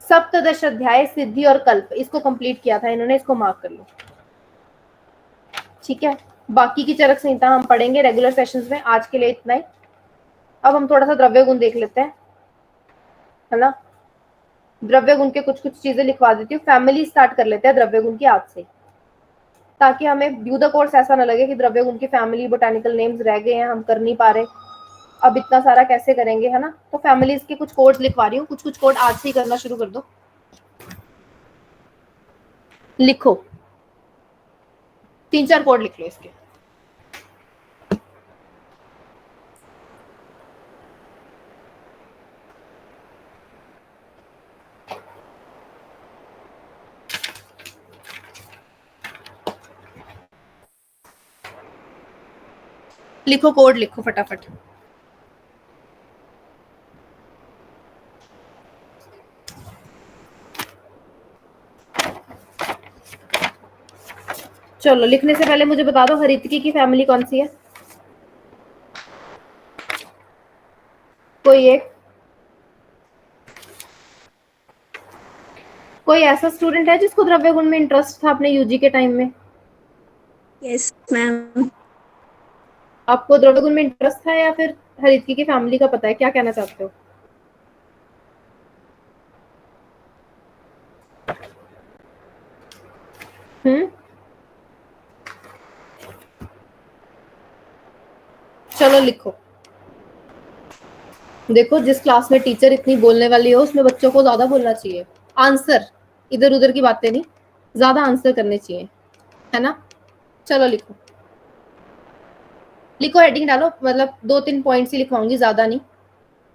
सप्तदश अध्याय सिद्धि और कल्प, इसको कंप्लीट किया था इन्होंने, इसको मार्क कर लो, ठीक है। बाकी की चरक संहिता हम पढ़ेंगे रेगुलर सेशंस में, आज के लिए इतना ही। अब हम थोड़ा सा द्रव्य गुण देख लेते हैं, है ना। द्रव्य गुण के कुछ कुछ चीजें लिखवा देती हूँ। फैमिली स्टार्ट कर लेते हैं द्रव्य गुण की आज से, ताकि हमें ड्यू द कोर्स ऐसा ना लगे कि द्रव्य गुण की फैमिली बोटानिकल नेम्स रह गए हैं, हम कर नहीं पा रहे, अब इतना सारा कैसे करेंगे, है ना। तो फैमिलीज के कुछ कोड्स लिखवा रही हूँ, कुछ कुछ कोड आज से ही करना शुरू कर दो। लिखो, 3-4 कोड लिख लो इसके। लिखो, कोड लिखो फटाफट। चलो, लिखने से पहले मुझे बता दो हरितकी की फैमिली कौन सी है? कोई एक, कोई ऐसा स्टूडेंट है जिसको द्रव्य गुण में इंटरेस्ट था अपने यूजी के टाइम में? Yes ma'am. आपको द्रव्य गुण में इंटरेस्ट है या फिर हरितकी की फैमिली का पता है? क्या कहना चाहते हो? चलो लिखो। देखो, जिस क्लास में टीचर इतनी बोलने वाली हो उसमें बच्चों को ज्यादा बोलना चाहिए। आंसर, इधर उधर की बातें नहीं, ज्यादा आंसर करने चाहिए, है ना। चलो लिखो, लिखो, हेडिंग डालो, मतलब 2-3 पॉइंट्स ही लिखवाऊंगी, ज्यादा नहीं।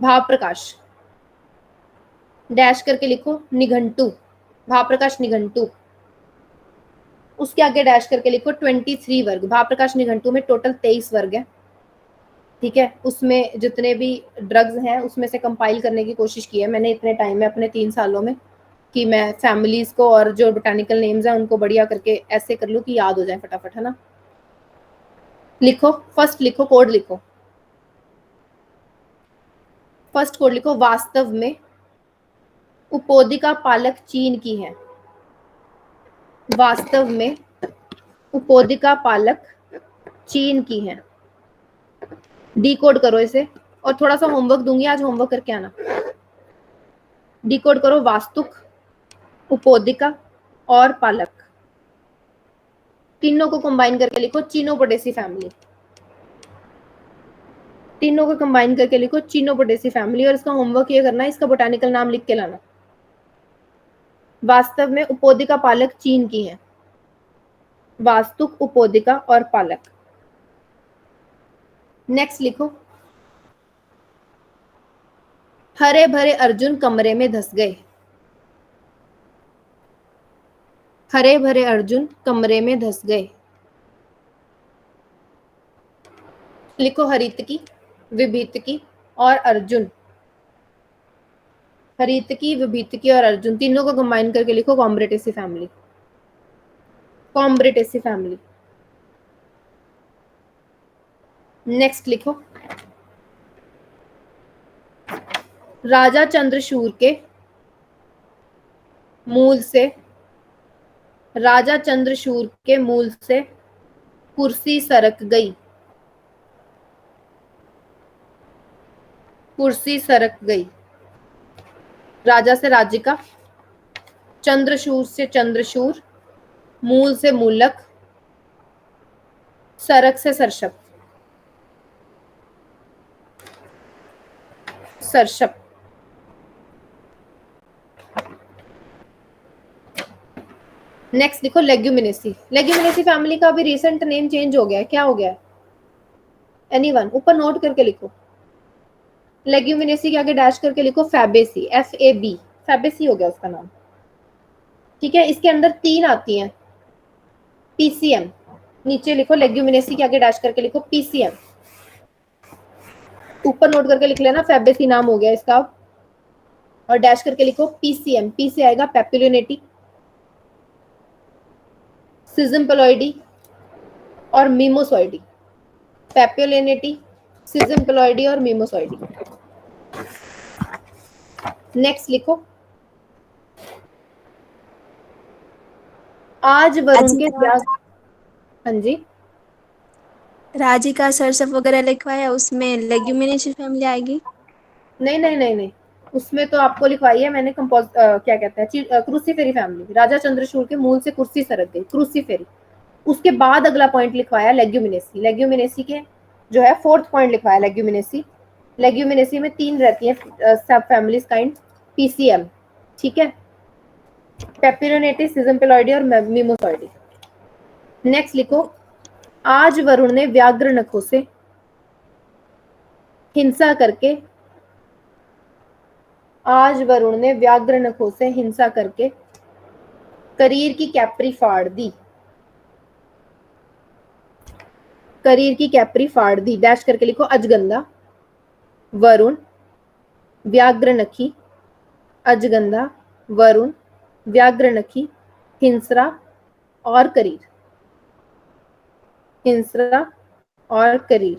भाव प्रकाश, डैश करके लिखो, निघंटू, भाव प्रकाश निघंटू। उसके आगे डैश करके लिखो 23 वर्ग। भाव प्रकाश निघंटू में टोटल 23 वर्ग है, ठीक है। उसमें जितने भी ड्रग्स हैं उसमें से कंपाइल करने की कोशिश की है मैंने इतने टाइम में, अपने 3 सालों में, कि मैं फैमिलीज को और जो बोटानिकल नेम्स हैं उनको बढ़िया करके ऐसे कर लूँ कि याद हो जाए फटाफट, है ना। लिखो, फर्स्ट लिखो, कोड लिखो, फर्स्ट कोड लिखो, वास्तव में उपोदिका पालक चीन की है। वास्तव में उपोदिका पालक चीन की है। डिकोड करो इसे, और थोड़ा सा होमवर्क दूंगी आज, होमवर्क करके आना। डिकोड करो, वास्तुक, उपोदिका और पालक, तीनों को कंबाइन करके लिखो चीनोपोडेसी फैमिली। तीनों को कंबाइन करके लिखो चीनोपोडेसी फैमिली। और इसका होमवर्क ये करना है, इसका बोटानिकल नाम लिख के लाना। वास्तव में उपोदिका पालक चीन की है। वास्तुक, उपोदिका और पालक। नेक्स्ट लिखो, हरे भरे अर्जुन कमरे में धस गए। हरे भरे अर्जुन कमरे में धस गए। लिखो हरितकी, विभीतकी और अर्जुन। हरितकी, विभीतकी और अर्जुन तीनों को कंबाइन करके लिखो Combretaceae family. Combretaceae family. Next लिखो राजा चंद्रशूर के मूल से, राजा चंद्रशूर के मूल से कुर्सी सरक गई। कुर्सी सरक गई। राजा से राजिका, चंद्रशूर से चंद्रशूर, मूल से मूलक, सरक से सरशप। सरशप। नेक्स्ट लिखो लेग्यूमिनेसी। लेग्यूमिनेसी फैमिली का अभी रिसेंट नेम चेंज हो गया है, क्या हो गया है? एनीवन? ऊपर नोट करके लिखो। लेग्यूमिनेसी के आगे डैश करके लिखो फैबेसी, FAB, फैबेसी हो गया उसका नाम। ठीक है, इसके अंदर 3 आती हैं, PCM। नीचे लिखो लेग्यूमिनेसी के आगे डैश करके लिखो PCM। ऊपर नोट करके लिख लेना फैबेसी नाम हो गया इसका, और डैश करके लिखो PCM। P से आएगा पेपिलोनेटी, सिजम्पेलॉइडी और मीमोसॉइडी। पेपिलोनेटी, सिजम्पेलॉइडी और मीमोसॉइडी। नेक्स्ट लिखो आज वरुण के व्यास। हाँ जी, राजिका सरसप वगैरह लिखवाया, उसमें लेग्यूमिनेसी फैमिली आएगी? नहीं नहीं नहीं नहीं, उसमें तो आपको लिखवाई है मैंने क्या कहते हैं क्रूसीफेरी फैमिली। राजा चंद्रशूर के मूल से कुर्सी सरक गई, क्रूसीफेरी। उसके बाद अगला पॉइंट लिखवाया लेग्यूमिनेसी। लेग्यूमिनेसी के जो है 4th पॉइंट लिखवाया लेग्यूमिनेसी। लेग्यूमिनेसी में 3 रहती है सब फैमिलीज काइंड, PCM। ठीक है, पेपिरोनेटी, सिजम्पेलॉइडी और मीमोसॉइडी। नेक्स्ट लिखो आज वरुण ने व्याघ्र नखों से हिंसा करके, आज वरुण ने व्याघ्र नखों से हिंसा करके करीर की कैप्री फाड़ दी। करीर की कैप्री फाड़ दी। डैश करके लिखो अजगंधा, वरुण, व्याघ्र नखी, अजगंधा, वरुण, व्याघ्र नखी, हिंसरा और करीर। हिंसरा और करीर।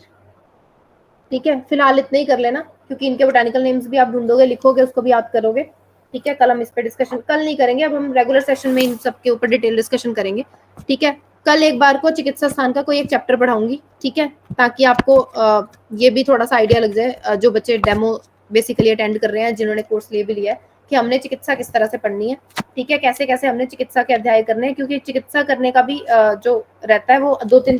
ठीक है, फिलहाल इतना ही कर लेना, क्योंकि इनके बोटानिकल नेम्स भी आप ढूंढोगे, लिखोगे, उसको भी याद करोगे। ठीक है, कल हम इस पे डिस्कशन, कल नहीं करेंगे, अब हम रेगुलर सेशन में इन सब के ऊपर डिटेल डिस्कशन करेंगे। ठीक है, कल एक बार को चिकित्सा स्थान का कोई एक चैप्टर पढ़ाऊंगी। ठीक है, ताकि आपको ये भी थोड़ा सा आइडिया लग जाए, जो बच्चे डेमो बेसिकली अटेंड कर रहे हैं, जिन्होंने कोर्स ले भी लिया है, कि हमने चिकित्सा किस तरह से पढ़नी है। ठीक है, कैसे कैसे हमने चिकित्सा के अध्याय करने हैं, क्योंकि चिकित्सा करने का भी जो रहता है वो 2-3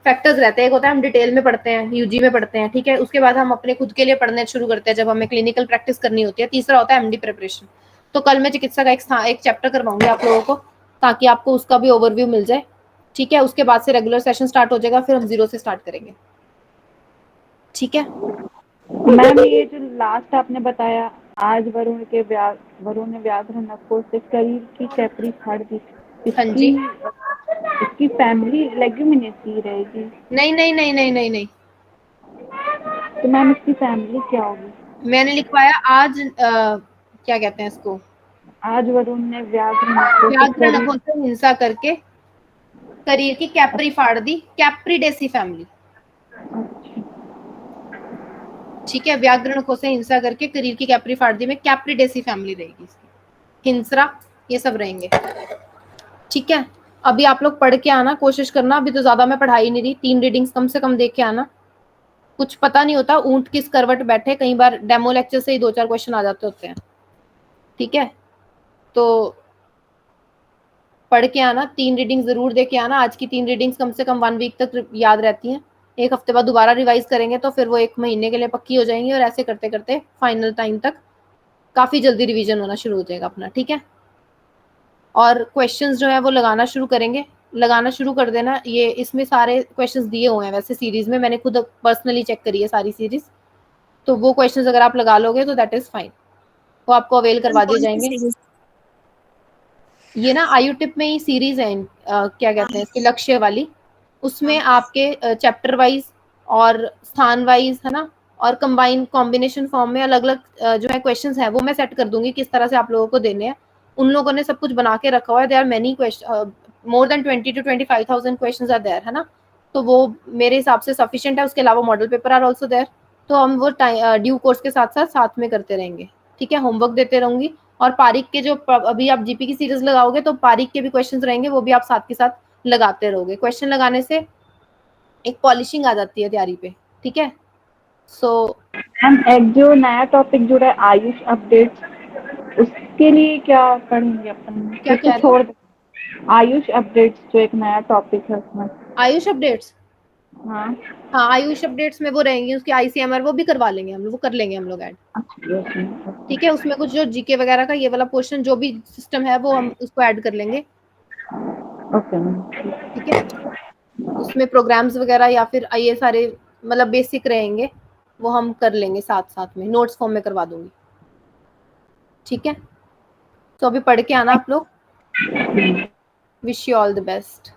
फैक्टर्स रहते हैं। एक होता है हम डिटेल में पढ़ते हैं, यूजी में पढ़ते हैं। ठीक है, उसके बाद हम अपने खुद के लिए पढ़ने शुरू करते हैं जब हमें क्लिनिकल प्रैक्टिस करनी होती है। तीसरा होता है MD प्रिपरेशन। तो कल मैं चिकित्सा का एक चैप्टर करवाऊंगी आप लोगों को, ताकि आपको उसका भी ओवरव्यू मिल जाए। ठीक है, उसके बाद से रेगुलर सेशन स्टार्ट हो जाएगा, फिर हम 0 से स्टार्ट करेंगे। ठीक है मैम, ये जो लास्ट आपने बताया, आज वरुण ने व्याघ्र नखों से करीर की कैप्री फाड़ दी, हाँ जी। इसकी फैमिली लेग्यूमिनेसी रहेगी? नहीं नहीं नहीं नहीं नहीं नहीं, तो मैम इसकी फैमिली क्या होगी? मैंने लिखवाया आज क्या कहते हैं इसको, आज वरुण ने व्याघ्र नखों से हिंसा करके करीर की कैप्री फाड़ दी, कैप्रीडेसी फैमिली। ठीक है, व्याघ्र नखों से हिंसा करके करीर की कैप्री फाड़ दी में कैप्रीडेसी फैमिली रहेगी इसकी, हिंसरा, ये सब रहेंगे। ठीक है, अभी आप लोग पढ़ के आना, कोशिश करना, अभी तो ज्यादा मैं पढ़ाई नहीं रही, 3 रीडिंग्स कम से कम देख के आना। कुछ पता नहीं होता ऊंट किस करवट बैठे, कई बार डेमो लेक्चर से ही 2-4 क्वेश्चन आ जाते होते हैं। ठीक है, तो पढ़ के आना, 3 रीडिंग जरूर दे के आना। आज की 3 रीडिंग्स कम से कम 1 वीक तक याद रहती हैं। 1 हफ्ते बाद दोबारा रिवाइज करेंगे तो फिर वो 1 महीने के लिए पक्की हो जाएंगी, और ऐसे करते करते फाइनल टाइम तक काफी जल्दी रिवीजन होना शुरू हो जाएगा अपना। ठीक है, और क्वेश्चंस जो है वो लगाना शुरू करेंगे, लगाना शुरू कर देना। ये इसमें सारे क्वेश्चंस दिए हुए हैं वैसे सीरीज में, मैंने खुद पर्सनली चेक करी है सारी सीरीज, तो वो क्वेश्चंस अगर आप लगा लोगे तो दैट इज फाइन, वो आपको अवेल करवा दिए कौन सी जाएंगे। series? ये ना आईयूटिप में ही सीरीज है क्या कहते हैं इसकी, लक्ष्य वाली, उसमें आपके चैप्टर वाइज और स्थान वाइज है ना, और कंबाइन कॉम्बिनेशन फॉर्म में अलग अलग जो है क्वेश्चंस है वो मैं सेट कर दूंगी किस तरह से आप लोगों को देने हैं। उन लोगों ने सब कुछ बना के रखा हुआ है, there are many question, more than 20 to 25,000 questions are there है ना, तो वो मेरे हिसाब से सफिशिएंट है। उसके अलावा model paper are also there, तो हम वो ड्यू कोर्स के साथ साथ में करते रहेंगे, ठीक है, होमवर्क देते रहूंगी। और पारिक के जो अभी आप जीपी की सीरीज लगाओगे तो पारिक के भी क्वेश्चंस रहेंगे, वो भी आप साथ के साथ लगाते रहोगे। क्वेश्चन लगाने से एक पॉलिशिंग आ जाती है तैयारी पे, ठीक है। सो मैम एक जो नया टॉपिक जुड़ा है आयुष अपडेट्स, उसके लिए क्या पढ़ेंगे अपन? क्या फिर कह रहे से छोड़ दे। आयुष अपडेट्स जो एक नया टॉपिक है उसमें। आयुष अपडेट्स, हाँ हाँ आयुष अपडेट्स में वो रहेंगी उसकी आईसीएमआर, वो भी करवा लेंगे हम लोग, वो कर लेंगे हम लोग ऐड, ठीक है। उसमें कुछ जो जीके वगैरह का ये वाला पोर्शन जो भी सिस्टम है वो हम उसको ऐड कर लेंगे, ओके मैम। ठीक है। उसमें प्रोग्राम्स वगैरह या फिर ये सारे मतलब बेसिक रहेंगे, वो हम कर लेंगे साथ साथ में, नोट्स फॉर्म में करवा दूंगी, ठीक है। तो अभी पढ़ के आना आप लोग, wish you all the best.